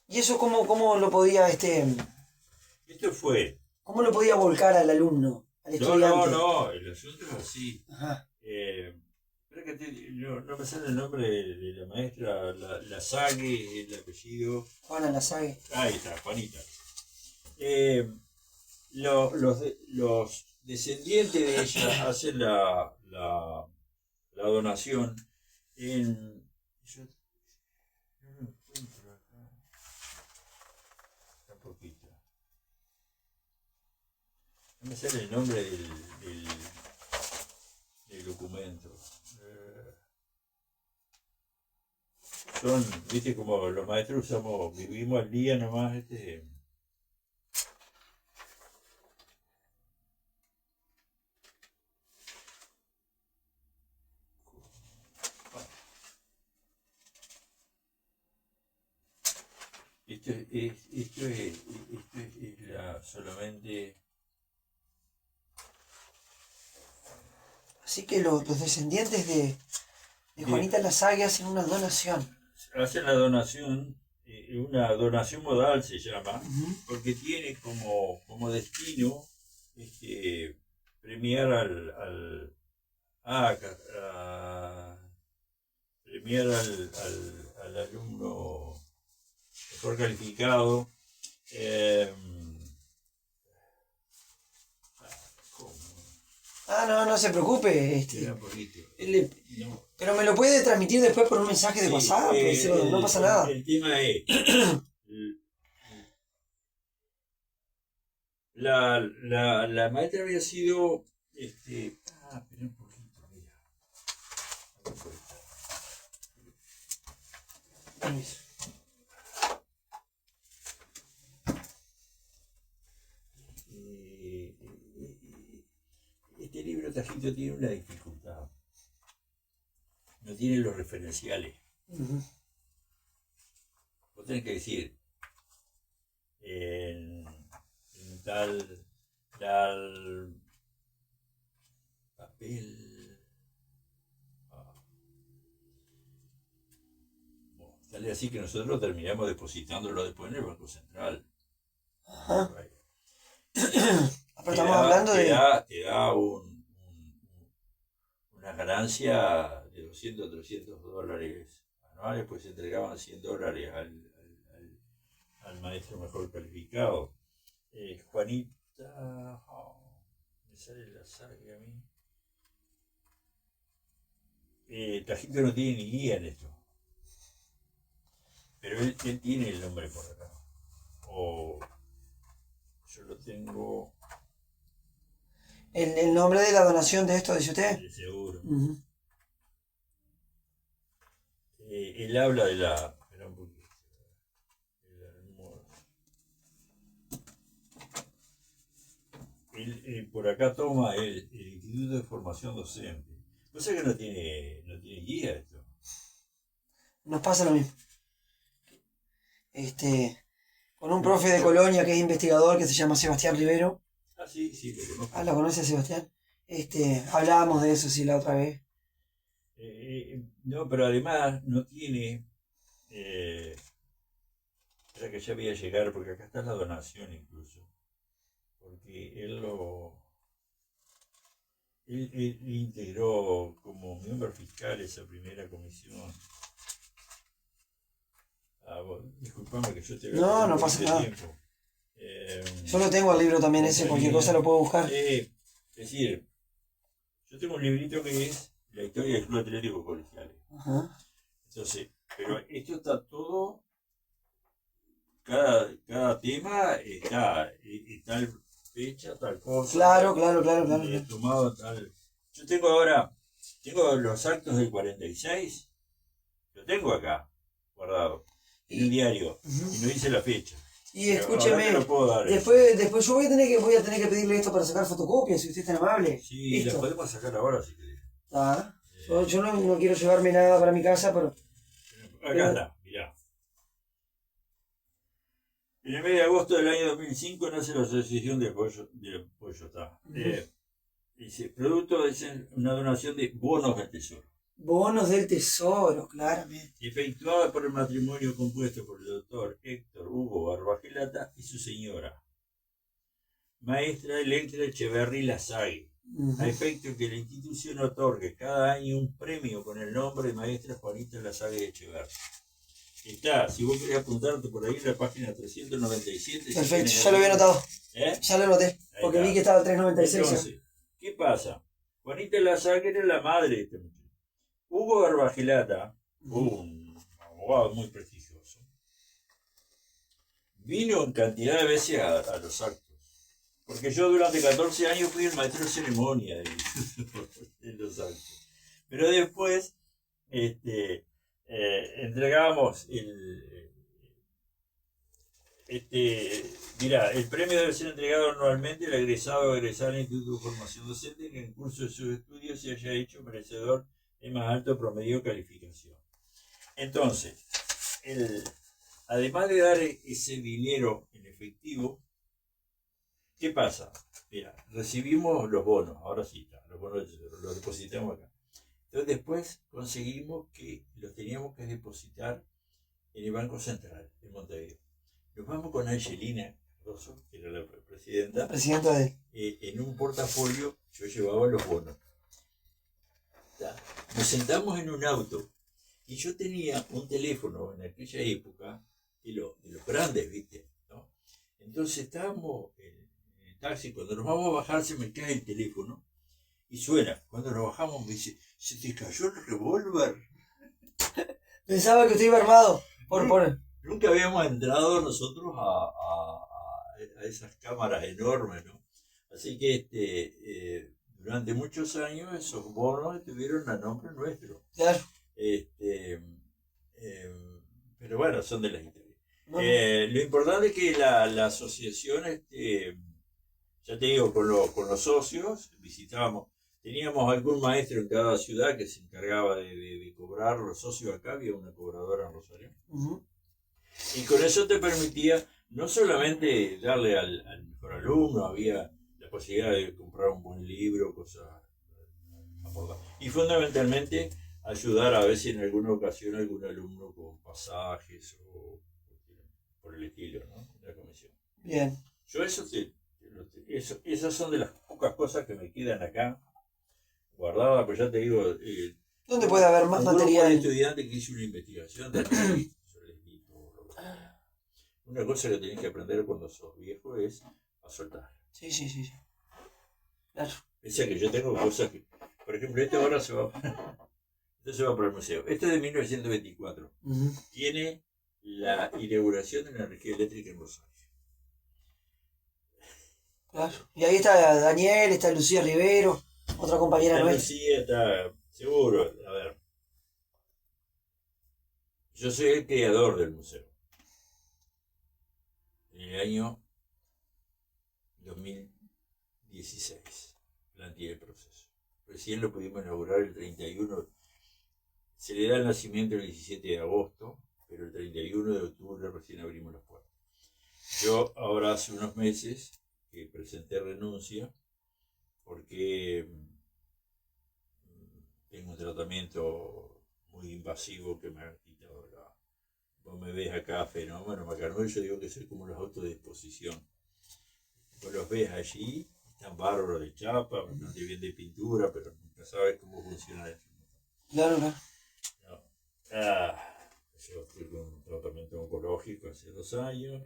¿Y eso cómo lo podía Esto fue. ¿Cómo lo podía volcar al alumno, al estudiante? No, el asunto es así. Ajá. Espera que no me sale el nombre de la maestra, la Sague, el apellido. Juana Lasague. Ahí está, Juanita. Los descendientes de ella hacen la donación en. Yo no lo encuentro acá. Un poquito. No me sale el nombre del documento. Viste, como los maestros vivimos al día nomás, Esto es solamente. Así que los descendientes de Juanita Lasague hacen una donación. Hacen la donación, una donación modal se llama, Uh-huh. porque tiene como destino premiar premiar al alumno mejor calificado. No se preocupe. No. Pero me lo puede transmitir después por un mensaje de WhatsApp, no pasa nada. El tema es. La maestra había sido. Espera un poquito, mira. Este libro Tajito tiene una dificultad. No tiene los referenciales. Uh-huh. Vos tenés que decir en tal papel. Sale así que nosotros terminamos depositándolo después en el Banco Central. Ajá. Pero estamos hablando de. Te da una ganancia de 200 300 dólares anuales, pues se entregaban 100 dólares al maestro mejor calificado. Juanita, me sale la Sague a mí. Tajito no tiene ni guía en esto, pero él tiene el nombre por acá, o yo lo tengo. ¿El nombre de la donación de esto, dice usted? De seguro. Uh-huh. Él habla de la. Espera un poquito. por acá toma el Instituto de Formación Docente. ¿No sé que no tiene guía esto? Nos pasa lo mismo. Con un profe de Colonia que es investigador que se llama Sebastián Rivero. Ah, sí, lo conozco. ¿Lo conoce Sebastián? Hablábamos de eso, sí, la otra vez. No, pero además no tiene... Era que ya voy a llegar, porque acá está la donación incluso. Porque él integró como miembro fiscal esa primera comisión. Disculpame que yo te veo. No pasa nada. Tiempo. Yo lo tengo el libro también ese, cualquier cosa lo puedo buscar. Es decir, yo tengo un librito que es la historia del Club Atlético Colegiales. Ajá. Entonces, pero esto está todo, cada tema está tal fecha, tal cosa. Claro. Tomado tal. Yo tengo los actos del 46, lo tengo acá, guardado, en un diario, y no dice la fecha. Y escúcheme, después yo voy a tener que pedirle esto para sacar fotocopias, si usted es tan amable. Sí, las podemos sacar ahora si querés. Yo no quiero llevarme nada para mi casa, pero... Acá está, mirá. En el mes de agosto del año 2005 nace la Asociación de Apoyo, está. Dice, producto de una donación de bonos del Tesoro. Bonos del Tesoro, claramente. Efectuada por el matrimonio compuesto por el doctor Héctor Hugo Barbagelata y su señora, maestra Electra Echeverry Lasague, a efecto que la institución otorgue cada año un premio con el nombre de maestra Juanita Lasague Echeverry. Está, si vos querés apuntarte por ahí en la página 397. Perfecto, ya lo había anotado. Ya lo anoté, porque vi que estaba 396. Entonces, ¿qué pasa? Juanita Lasague era la madre de este muchacho. Hugo Barbagelata, un abogado muy prestigioso, vino en cantidad de veces a los actos. Porque yo durante 14 años fui el maestro de ceremonia de los actos. Pero después entregábamos el premio debe ser entregado anualmente al egresado o egresada del Instituto de Formación Docente que en el curso de sus estudios se haya hecho merecedor de más alto promedio de calificación. Entonces, además de dar ese dinero en efectivo, ¿qué pasa? Mira, recibimos los bonos, ahora sí, los bonos los depositamos acá. Entonces después conseguimos que los teníamos que depositar en el Banco Central de Montevideo. Nos vamos con Angelina Rosso, que era la presidenta. En un portafolio yo llevaba los bonos. Nos sentamos en un auto y yo tenía un teléfono en aquella época de los grandes, ¿viste? ¿No? Entonces estábamos en el taxi, cuando nos vamos a bajar se me cae el teléfono y suena. Cuando nos bajamos me dice, ¿se te cayó el revólver? Pensaba que usted iba armado. Nunca habíamos entrado nosotros a esas cámaras enormes, ¿no? Así que durante muchos años esos bonos estuvieron a nombre nuestro. Claro. Pero bueno, son de las historias. Lo importante es que la asociación, ya te digo, con los socios, visitábamos, teníamos algún maestro en cada ciudad que se encargaba de cobrar. Los socios acá, había una cobradora en Rosario. Y con eso te permitía no solamente darle al mejor alumno, había la posibilidad de comprar un buen libro, cosas aportadas. Y fundamentalmente ayudar a veces en alguna ocasión a algún alumno con pasajes o por el estilo, ¿no? La comisión. Bien. Yo esas son de las pocas cosas que me quedan acá guardadas, pues ya te digo. ¿Dónde puede haber más material? Un estudiante que hizo una investigación también. Una cosa que tenés que aprender cuando sos viejo es a soltar. Sí. Claro. Pese a que yo tengo cosas que, por ejemplo, ahora se va para el museo. Este es de 1924. Tiene la inauguración de la energía eléctrica en Rosario. Claro. Y ahí está Daniel, está Lucía Rivero, otra compañera nuestra. Lucía está, seguro. A ver. Yo soy el creador del museo. En el año 2010 16, plantilla de proceso. Recién lo pudimos inaugurar el 31. Se le da el nacimiento el 17 de agosto, pero el 31 de octubre recién abrimos las puertas. Yo ahora hace unos meses que presenté renuncia porque tengo un tratamiento muy invasivo que me ha quitado la... Vos me ves acá, fenómeno Macanuel, yo digo que soy como los autos de exposición. Vos los ves allí, están bárbaros de chapa, bastante bien de pintura, pero nunca sabes cómo funciona eso. Claro, claro. No. Yo estoy con un tratamiento oncológico hace 2 años,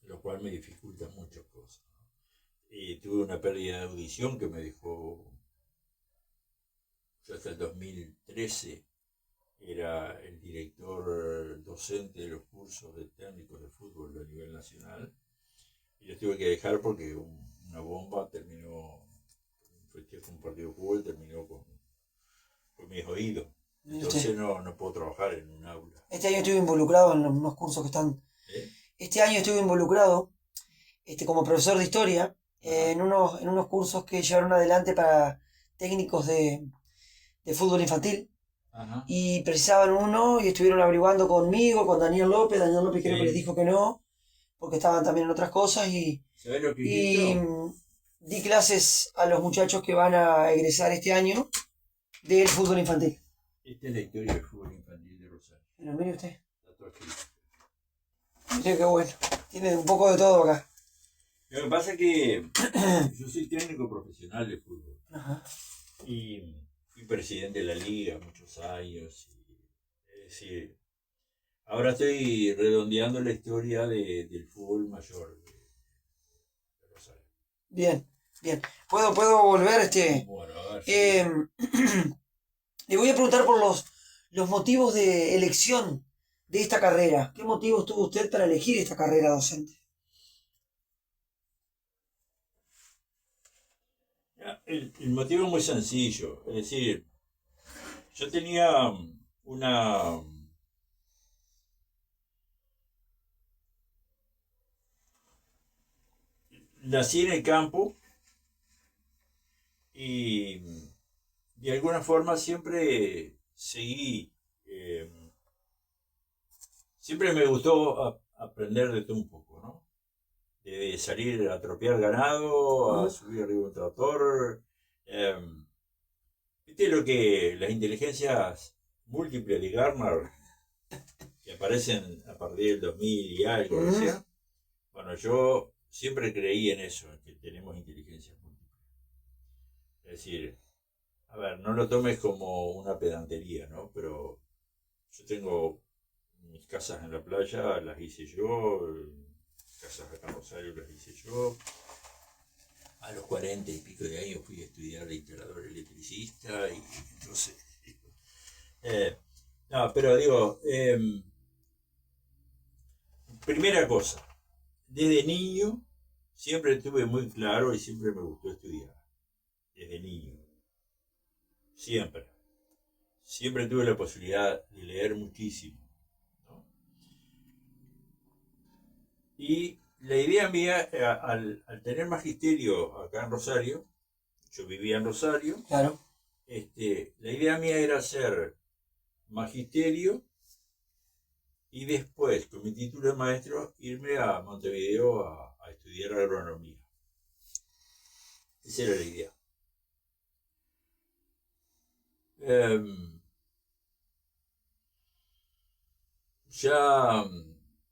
lo cual me dificulta muchas cosas, ¿no? Y tuve una pérdida de audición que me dejó, yo hasta el 2013 era el director docente de los cursos de técnicos de fútbol a nivel nacional, y los tuve que dejar porque una bomba terminó, un festejo, un partido de fútbol terminó con mis oídos. Entonces no puedo trabajar en un aula. Este año estuve involucrado en unos cursos que están... Este año estuve involucrado como profesor de historia en unos cursos que llevaron adelante para técnicos de fútbol infantil. Ajá. Y precisaban uno y estuvieron averiguando conmigo, con Daniel López creo que les dijo que no, porque estaban también en otras cosas ¿Sabés lo que y di clases a los muchachos que van a egresar este año del fútbol infantil. Esta es la historia del fútbol infantil de Rosario. Pero mire usted. Está todo escrito. Mire qué bueno. Tiene un poco de todo acá. Lo que pasa es que yo soy técnico profesional de fútbol. Ajá. Y fui presidente de la liga muchos años. Es decir, ahora estoy redondeando la historia del fútbol mayor de Rosario. Bien, bien. ¿Puedo volver Bueno, a ver. Le voy a preguntar por los motivos de elección de esta carrera. ¿Qué motivos tuvo usted para elegir esta carrera docente? El motivo es muy sencillo. Es decir, yo tenía nací en el campo y de alguna forma siempre seguí, siempre me gustó aprender de todo un poco, ¿no? De salir a tropear ganado, a subir arriba de un tractor. ¿Viste las inteligencias múltiples de Gardner que aparecen a partir del 2000 y algo, decía? Bueno, yo siempre creí en eso, en que tenemos inteligencias múltiples. Es decir, a ver, no lo tomes como una pedantería, ¿no? Pero yo tengo mis casas en la playa, las hice yo, casas acá en Rosario las hice yo. A los 40 y pico de años fui a estudiar de instalador electricista y entonces... no, pero digo, primera cosa, desde niño siempre tuve muy claro y siempre me gustó estudiar. Desde niño. Siempre. Siempre tuve la posibilidad de leer muchísimo, ¿no? Y la idea mía, al tener magisterio acá en Rosario, yo vivía en Rosario, claro. La idea mía era hacer magisterio y después, con mi título de maestro, irme a Montevideo a estudiar agronomía. Esa era la idea. Ya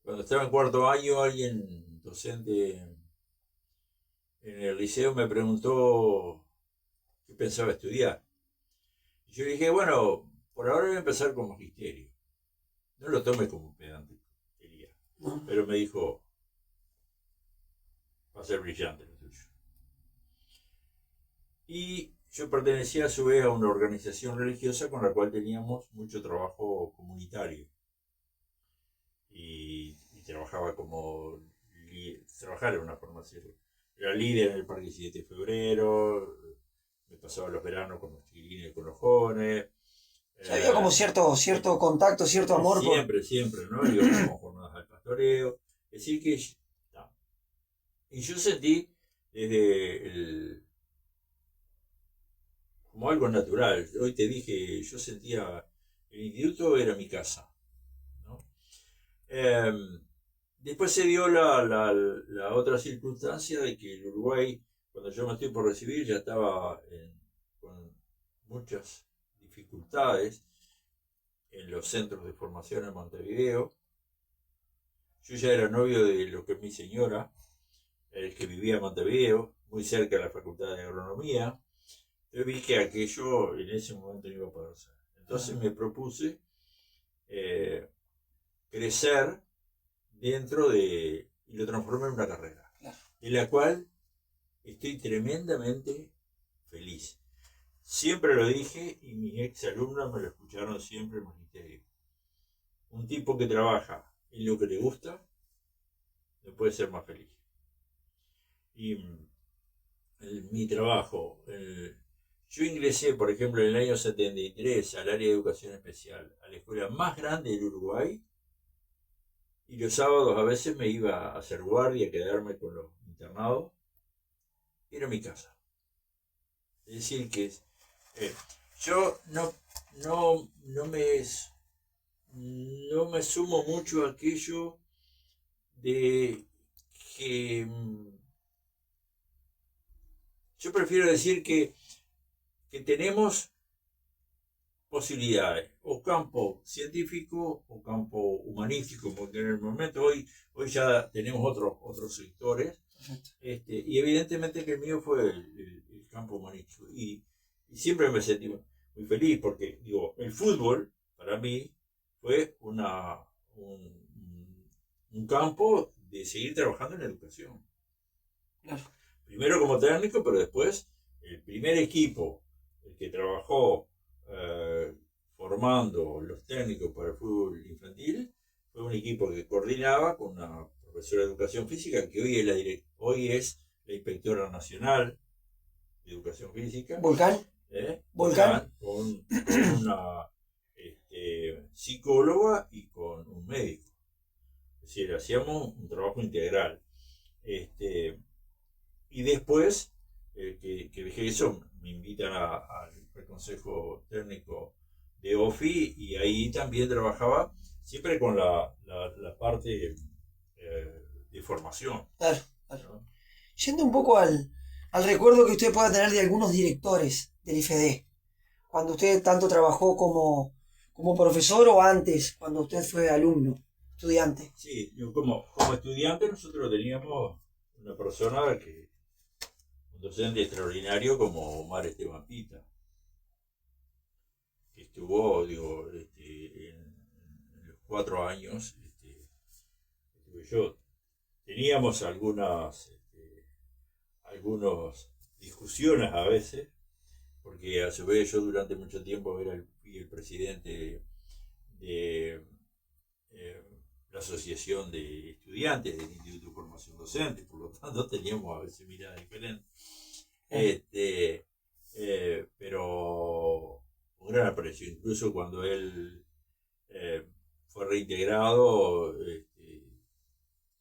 cuando estaba en 4º año, alguien docente en el liceo me preguntó qué pensaba estudiar. Y yo dije, bueno, por ahora voy a empezar con magisterio. No lo tomes como pedantería. Pero me dijo, va a ser brillante lo tuyo. Y yo pertenecía a su vez a una organización religiosa con la cual teníamos mucho trabajo comunitario. Y trabajaba trabajar era una forma de hacerlo. Era líder en el Parque 7 de Febrero, me pasaba los veranos con los chiquilines, con los jóvenes. Había como cierto contacto, cierto amor. Siempre, ¿no? Íbamos con jornadas al pastoreo. Es decir que Y yo sentí como algo natural. Hoy te dije, yo sentía, el instituto era mi casa, ¿no? Después se dio la otra circunstancia de que el Uruguay, cuando yo me estoy por recibir, ya estaba con muchas dificultades en los centros de formación en Montevideo. Yo ya era novio de lo que es mi señora, el que vivía en Montevideo, muy cerca de la Facultad de Agronomía. Yo vi que aquello en ese momento no iba a poder ser. Entonces me propuse crecer dentro de, y lo transformé en una carrera, en la cual estoy tremendamente feliz. Siempre lo dije y mis ex alumnos me lo escucharon siempre en el magisterio. Un tipo que trabaja en lo que le gusta no puede ser más feliz. Y mi trabajo, yo ingresé, por ejemplo, en el año 73 al área de educación especial, a la escuela más grande del Uruguay, y los sábados a veces me iba a hacer guardia, a quedarme con los internados. Era mi casa. Es decir, que yo no me sumo mucho a aquello de que yo prefiero decir que tenemos posibilidades, o campo científico o campo humanístico, porque en el momento hoy ya tenemos otros sectores, y evidentemente que el mío fue el campo humanístico, y siempre me sentí muy feliz, porque digo, el fútbol para mí fue un campo de seguir trabajando en educación. Claro. Primero como técnico, pero después el primer equipo, el que trabajó formando los técnicos para el fútbol infantil, fue un equipo que coordinaba con una profesora de educación física que hoy es la inspectora nacional de educación física. ¿Volcán? Volcán, con una psicóloga y con un médico. Es decir, hacíamos un trabajo integral. Y después que dejé eso, me invitan al consejo técnico de OFI, y ahí también trabajaba siempre con la parte de formación. Claro, claro. ¿No? Yendo un poco al recuerdo que usted pueda tener de algunos directores del IFD, cuando usted tanto trabajó como profesor o antes, cuando usted fue alumno, estudiante. Sí, yo como estudiante nosotros teníamos una persona un docente extraordinario como Omar Esteban Pita, que estuvo, digo, en los 4 años estuve yo. Teníamos algunas discusiones a veces, porque a su vez yo durante mucho tiempo era el presidente de la asociación de estudiantes del Instituto de Formación Docente, por lo tanto teníamos a veces miradas diferentes. Pero un gran aprecio, incluso cuando él fue reintegrado,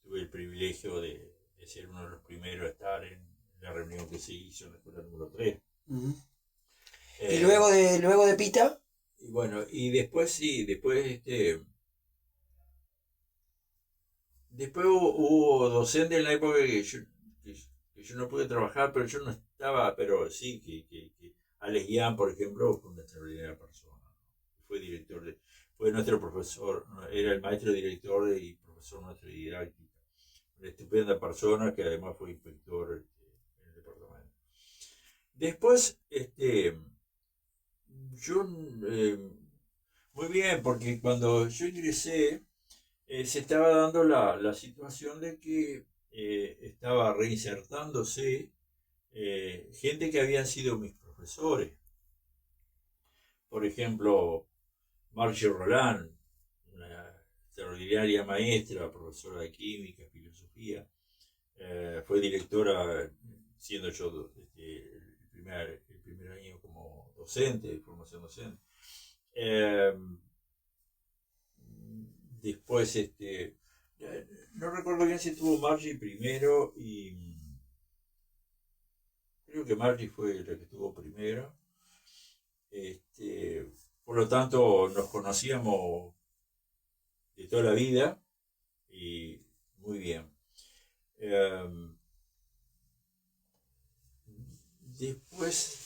tuve el privilegio de ser uno de los primeros a estar en la reunión que se hizo en la escuela número 3. Uh-huh. ¿Y luego de Pita? Y bueno, y después después hubo docentes en la época que yo no pude trabajar, pero yo no estaba, pero sí que Alex Ian, por ejemplo, fue una extraordinaria persona. Fue nuestro profesor, era el maestro director y profesor nuestro de didáctica. Una estupenda persona que además fue inspector en el departamento. Después, yo, muy bien, porque cuando yo ingresé, se estaba dando la situación de que estaba reinsertándose gente que habían sido mis profesores. Por ejemplo, Margie Roland, una extraordinaria maestra, profesora de química, filosofía, fue directora, siendo yo el primer año como docente, de formación docente. Después, no recuerdo bien si estuvo Margie primero y creo que Margie fue la que estuvo primero. Por lo tanto, nos conocíamos de toda la vida y muy bien. Después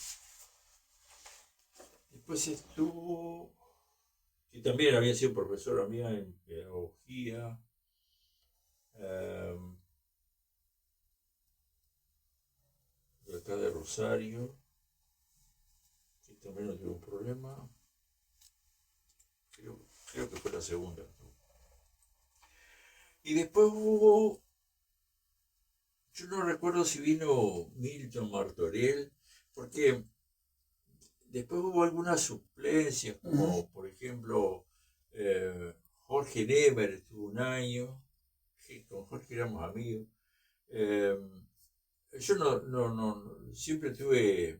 estuvo, que también había sido profesora mía en pedagogía. De acá de Rosario, que también no tuvo un problema. Creo que fue la segunda. Y después hubo, yo no recuerdo si vino Milton Martorell, porque después hubo algunas suplencias, como por ejemplo Jorge Nemer estuvo un año, con Jorge éramos amigos. Yo no, siempre tuve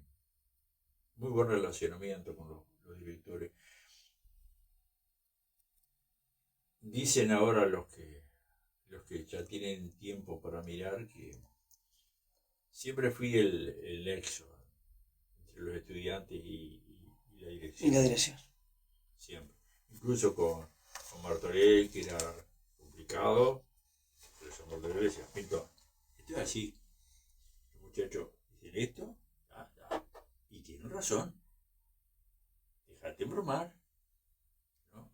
muy buen relacionamiento con los directores. Dicen ahora los que ya tienen tiempo para mirar que siempre fui el nexo entre los estudiantes y la dirección. Y la dirección. Siempre. Incluso con Martorell, que era complicado, pero yo Martorell decía, Milton, esto es así. Los muchachos dicen esto, y tienen razón. Dejate bromar. ¿No?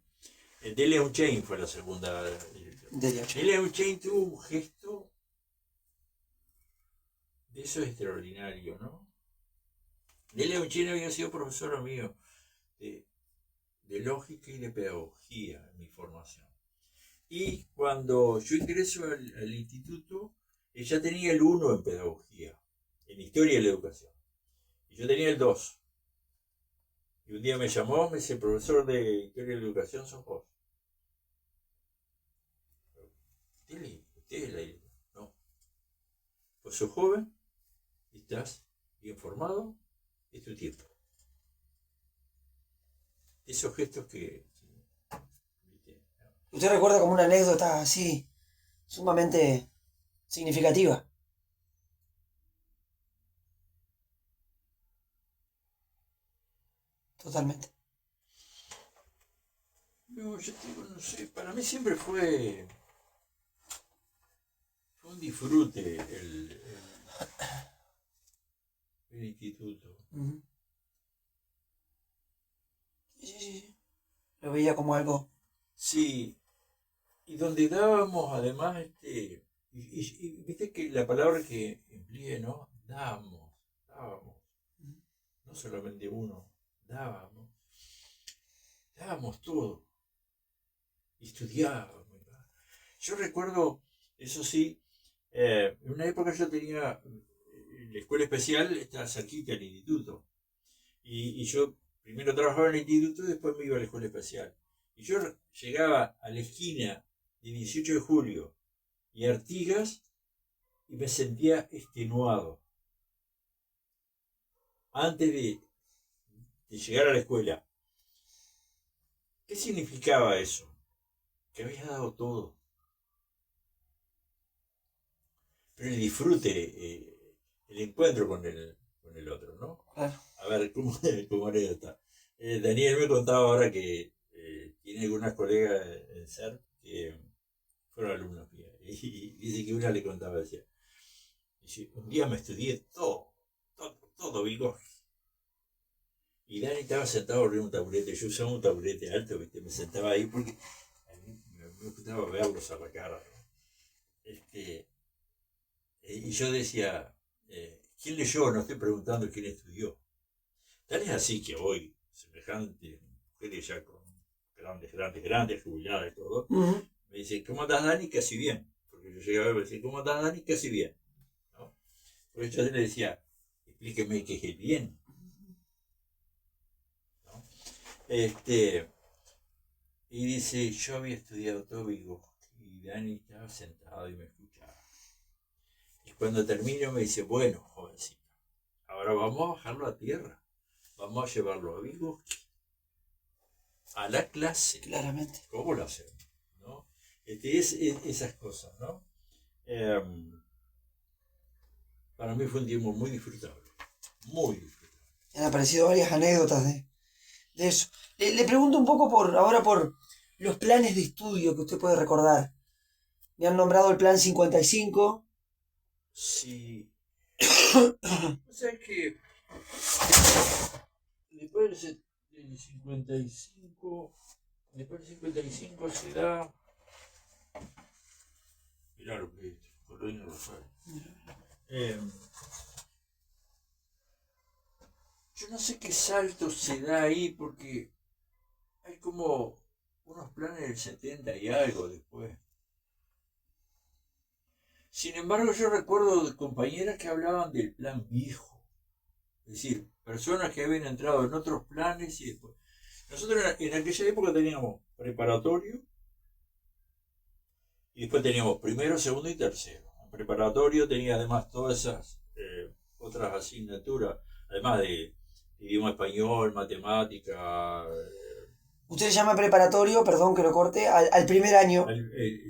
Delia Unchain fue la segunda directora. Delia Unchain tuvo un gesto de eso extraordinario, ¿no? Delia Unchain había sido profesora mío de lógica y de pedagogía en mi formación. Y cuando yo ingreso al instituto, ella tenía el 1 en pedagogía, en historia de la educación. Y yo tenía el 2. Y un día me llamó, me dice, profesor de historia de la educación, sos vos. Usted no. Vos sos joven, estás bien formado, es tu tiempo. Esos gestos que ¿Usted recuerda como una anécdota así, sumamente significativa? Totalmente. No, yo no sé, para mí siempre fue un disfrute el instituto. Uh-huh. Sí. Lo veía como algo. Sí, y donde dábamos además, y viste que la palabra que empleé, ¿no? Dábamos. No solamente uno, dábamos todo. Estudiábamos. Yo recuerdo, eso sí, en una época yo tenía la escuela especial, estaba cerquita del instituto. Y yo primero trabajaba en el instituto y después me iba a la escuela especial. Y yo llegaba a la esquina de 18 de julio y Artigas y me sentía extenuado. Antes de llegar a la escuela. ¿Qué significaba eso? Que había dado todo. Pero el disfrute, el encuentro con el otro, ¿no? Claro. A ver, ¿cómo anécdota? Daniel me contaba ahora que tiene algunas colegas en SER que fueron alumnos míos. Y dice que una le contaba, decía, un día me estudié todo Vygotsky. Y Dani estaba sentado arriba de un taburete. Yo usaba un taburete alto, ¿viste? Me sentaba ahí porque a mí me gustaba verlos a la cara, ¿no? Y yo decía, ¿quién leyó? No estoy preguntando quién estudió. Tal es así que hoy, semejantes mujeres ya con grandes, jubiladas y todo, Uh-huh. me dicen, ¿cómo andás, Dani? Casi bien. Porque yo llegaba y me decía, ¿cómo andás, Dani? Casi bien. ¿No? Porque yo le decía, explíqueme qué es el bien. ¿No? Y dice, yo había estudiado todo Vygotsky y Dani estaba sentado y me escuchaba. Y cuando termino me dice, bueno, jovencita, ahora vamos a bajarlo a tierra. Vamos a llevarlo a Vygotsky. A la clase. Claramente. ¿Cómo lo hacemos? ¿No? Esas cosas, ¿no? Para mí fue un tiempo muy disfrutable, muy disfrutable. Me han aparecido varias anécdotas de eso. Le pregunto un poco ahora por los planes de estudio que usted puede recordar. Me han nombrado el plan 55. Sí. O sea que después del 55, se da. Mirá lo que es, Colonia Rosario. Yo no sé qué salto se da ahí porque hay como unos planes del 70 y algo después. Sin embargo, yo recuerdo de compañeras que hablaban del plan viejo. Es decir, personas que habían entrado en otros planes y después. Nosotros en aquella época teníamos preparatorio y después teníamos primero, segundo y tercero. En preparatorio tenía además todas esas otras asignaturas, además de idioma español, matemática. Usted le llama preparatorio, perdón que lo corte, al primer año.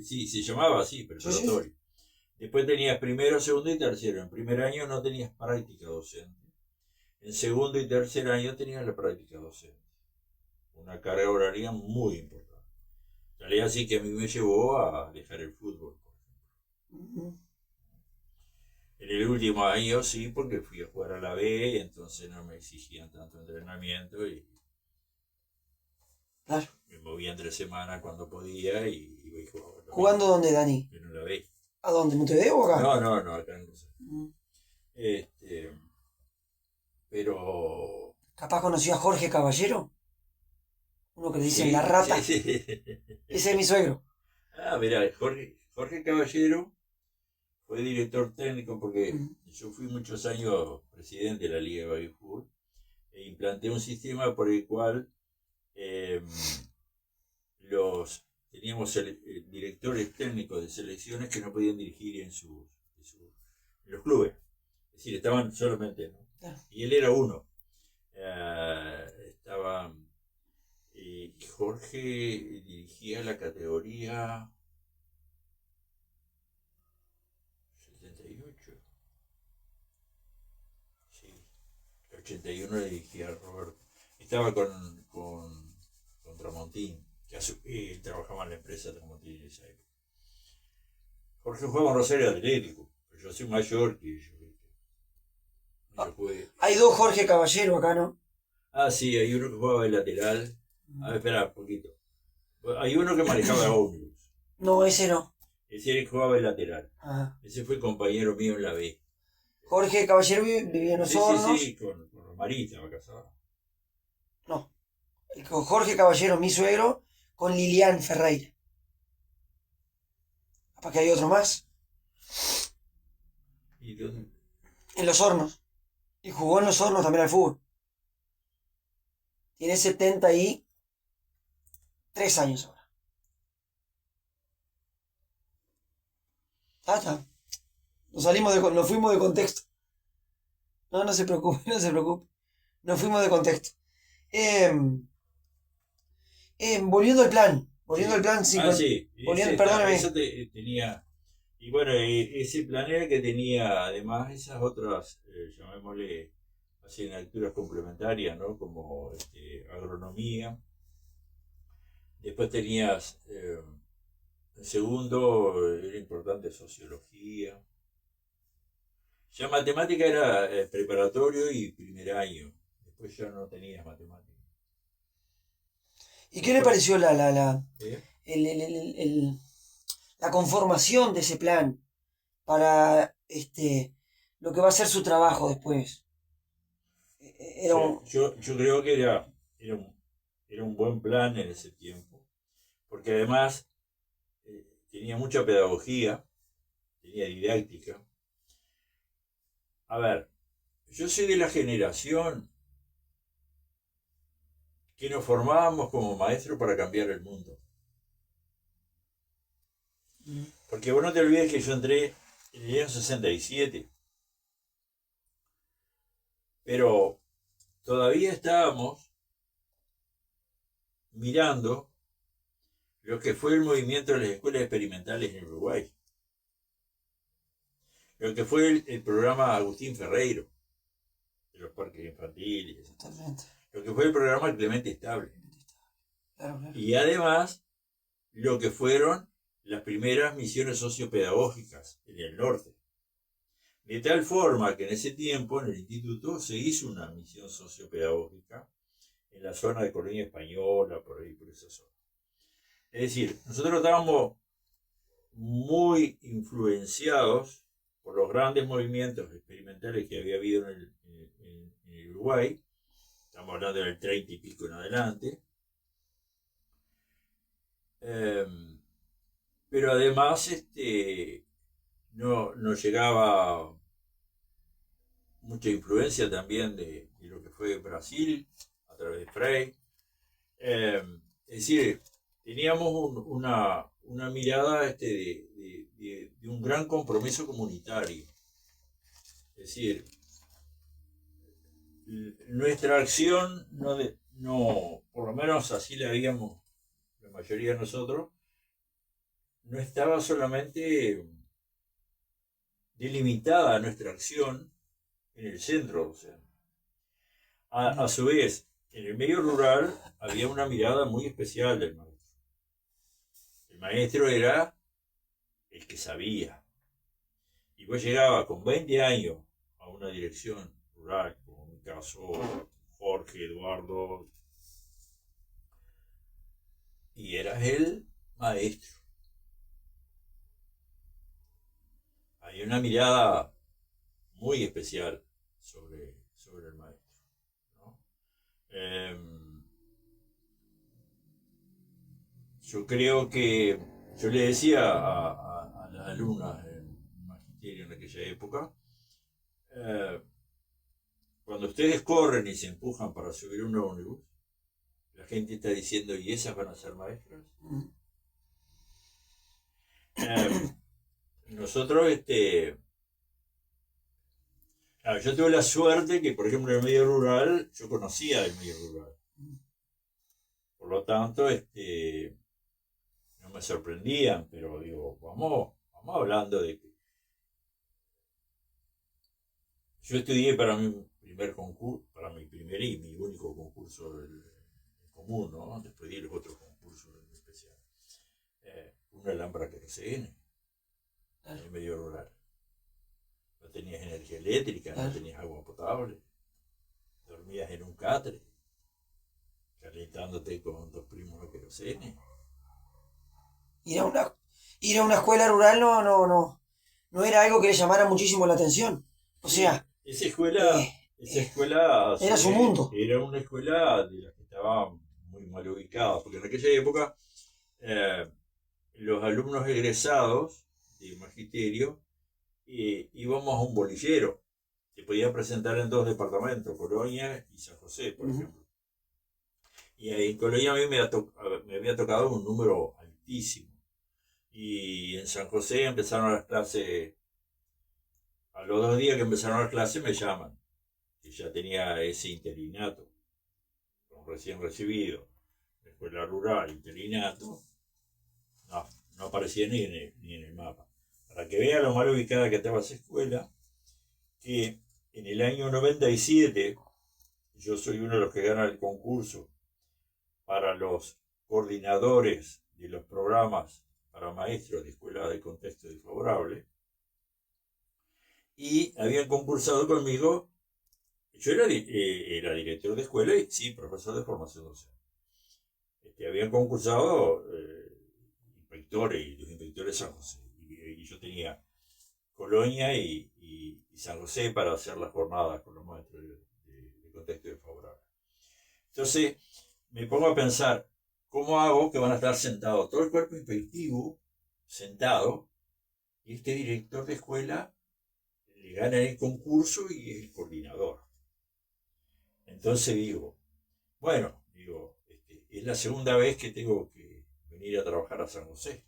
Sí, se llamaba así, preparatorio. Sí. Después tenías primero, segundo y tercero. En primer año no tenías práctica docente. En segundo y tercer año tenías la práctica docente. Una carga horaria muy importante. En realidad sí que a mí me llevó a dejar el fútbol, por ejemplo. En el último año sí, porque fui a jugar a la B y entonces no me exigían tanto entrenamiento y claro. Me movía entre semana cuando podía y iba y jugaba. ¿Jugando dónde, Dani? En la B. ¿A dónde? ¿En Montevideo o acá? No, acá en Rosario. Pero... ¿Capaz conoció a Jorge Caballero? Uno que le dicen la rata. Sí. Ese es mi suegro. Ah, mirá, Jorge Caballero fue director técnico porque yo fui muchos años presidente de la Liga de Baby-Fútbol e implanté un sistema por el cual teníamos directores técnicos de selecciones que no podían dirigir en los clubes. Es decir, estaban solamente, ¿no? Claro. Y él era uno. Jorge dirigía la categoría 78. Sí. El 81 le dirigía a Roberto. Estaba con Tramontín, que trabajaba en la empresa Tramontín en esa época. Jorge jugaba en Rosario Atlético, pero yo soy mayor que ellos. Hay dos Jorge Caballero acá, ¿no? Ah, sí, hay uno que jugaba de lateral. A ver, espera un poquito. Hay uno que manejaba ómnibus. No, ese no. Ese era el que jugaba de lateral. Ajá. Ese fue compañero mío en la B. Jorge Caballero vivía en los Hornos. Sí, con Romarita estaba casado. No. Con Jorge Caballero, mi suegro, con Lilian Ferreira. ¿Para que hay otro más? ¿Y dónde? En los Hornos. Y jugó en los Hornos también al fútbol. Tiene 73 años ahora. Está. Nos fuimos de contexto. No se preocupe. Nos fuimos de contexto. Volviendo al plan. Sí. Perdóneme. Eso tenía. Y bueno, ese plan era que tenía además esas otras, llamémosle, asignaturas complementarias, ¿no? Como agronomía. Después tenías, en segundo, era importante sociología. Ya matemática era preparatorio y primer año. Después ya no tenías matemática. ¿Y qué le pareció la conformación de ese plan para lo que va a ser su trabajo después? Yo creo que era un buen plan en ese tiempo, porque además tenía mucha pedagogía, tenía didáctica. A ver, yo soy de la generación que nos formábamos como maestros para cambiar el mundo. Porque vos no te olvides que yo entré en el año 67. Pero todavía estábamos mirando lo que fue el movimiento de las escuelas experimentales en Uruguay, lo que fue el programa Agustín Ferreiro, de los parques infantiles, Totalmente. Lo que fue el programa Clemente Estable. Claro, claro. Y además, lo que fueron las primeras misiones sociopedagógicas en el norte. De tal forma que en ese tiempo, en el instituto, se hizo una misión sociopedagógica en la zona de Colonia Española, por ahí, por esa zona. Es decir, nosotros estábamos muy influenciados por los grandes movimientos experimentales que había habido en el Uruguay. Estamos hablando del 30 y pico en adelante. Pero además no llegaba mucha influencia también de lo que fue Brasil a través de Frei. Es decir, teníamos una mirada de un gran compromiso comunitario. Es decir, nuestra acción no, por lo menos así la veíamos la mayoría de nosotros, no estaba solamente delimitada nuestra acción en el centro, o sea, a su vez, en el medio rural había una mirada muy especial del maestro. El maestro era el que sabía. Y vos llegabas con 20 años a una dirección rural, como en mi caso, Jorge, Eduardo, y eras el maestro. Hay una mirada muy especial sobre el maestro, ¿no? Yo creo que yo le decía a las alumnas en magisterio en aquella época, cuando ustedes corren y se empujan para subir un ómnibus, la gente está diciendo, ¿y esas van a ser maestras? Nosotros, claro, yo tuve la suerte que, por ejemplo, en el medio rural, yo conocía el medio rural. Por lo tanto, no me sorprendían, pero digo, vamos hablando de que yo estudié para mi primer concurso, para mi primer y mi único concurso en común, ¿no? Después di los otros concursos en especial. Una lámpara querosene en el medio rural. No tenías energía eléctrica, no tenías agua potable. Dormías en un catre, calentándote con 2 primos de querosene. Ir a una escuela rural no era algo que le llamara muchísimo la atención. O sea, esa escuela era su mundo. Era una escuela de las que estaba muy mal ubicada, porque en aquella época los alumnos egresados de magisterio íbamos a un bolillero. Se podía presentar en 2 departamentos, Colonia y San José, por ejemplo. Y ahí en Colonia a mí me había tocado un número altísimo. Y en San José empezaron las clases, a los 2 días que empezaron las clases me llaman, que ya tenía ese interinato, recién recibido, escuela rural, interinato, no aparecía ni en el mapa. Para que vea lo mal ubicada que estaba esa escuela, que en el año 97, yo soy uno de los que gana el concurso para los coordinadores de los programas para maestros de escuela de contexto desfavorable, y habían concursado conmigo. Yo era director de escuela y sí, profesor de formación docente. Habían concursado inspectores y los inspectores de San José. Y yo tenía Colonia y San José para hacer las jornadas con los maestros de contexto desfavorable. Entonces, me pongo a pensar, ¿cómo hago que van a estar sentados todo el cuerpo inspectivo, sentado, y este director de escuela le gana el concurso y es el coordinador? Entonces digo, es la segunda vez que tengo que venir a trabajar a San José.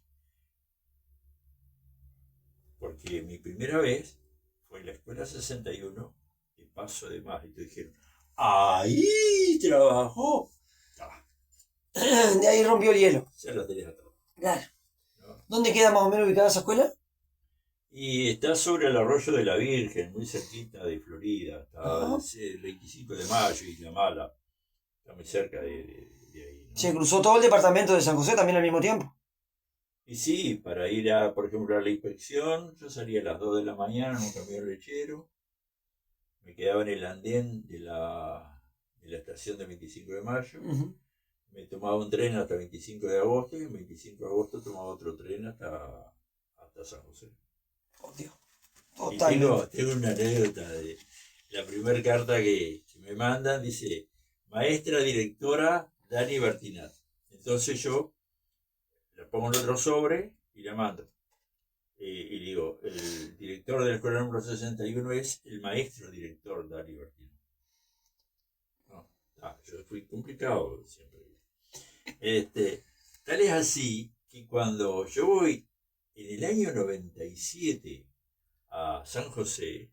Porque mi primera vez fue en la escuela 61, de Paso de Más, y te dijeron, ¡ahí trabajó! De ahí rompió el hielo. Ya lo tenías todo. Claro. ¿no? ¿Dónde queda más o menos ubicada esa escuela? Y está sobre el Arroyo de la Virgen, muy cerquita de Florida. Está Ajá. el 25 de mayo y La Mala. Está muy cerca de ahí, ¿no? Se cruzó todo el departamento de San José también al mismo tiempo. Y sí, para ir a, por ejemplo, a la inspección, yo salía a las 2 de la mañana en un camión lechero, me quedaba en el andén de la estación de 25 de mayo, Uh-huh. me tomaba un tren hasta 25 de agosto y el 25 de agosto tomaba otro tren hasta San José. Oh, Dios. Y Totalmente. tengo una anécdota de la primera carta que me mandan, dice, maestra directora Dani Bertinat. Entonces yo la pongo en otro sobre y la mando. Y digo, el director de la escuela número 61 es el maestro director Dani Bertinat. No, yo fui complicado siempre. Tal es así que cuando yo voy en el año 97 a San José,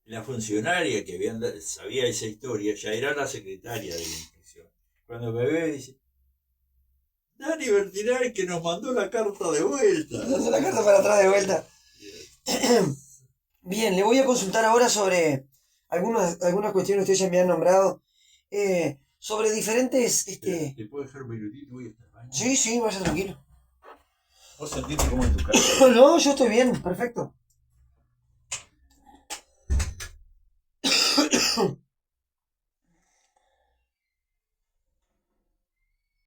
la funcionaria que sabía esa historia ya era la secretaria de la inspección. Cuando me ve dice, Dani Bertinay que nos mandó la carta de vuelta. Dando la carta para atrás de vuelta. Bien, le voy a consultar ahora sobre algunas cuestiones que ustedes ya me han nombrado. Sobre diferentes... ¿Te puedo dejar un minutito? Voy a estar baño. Sí, vaya tranquilo. ¿Vos sentiste como en tu casa? No, yo estoy bien, perfecto.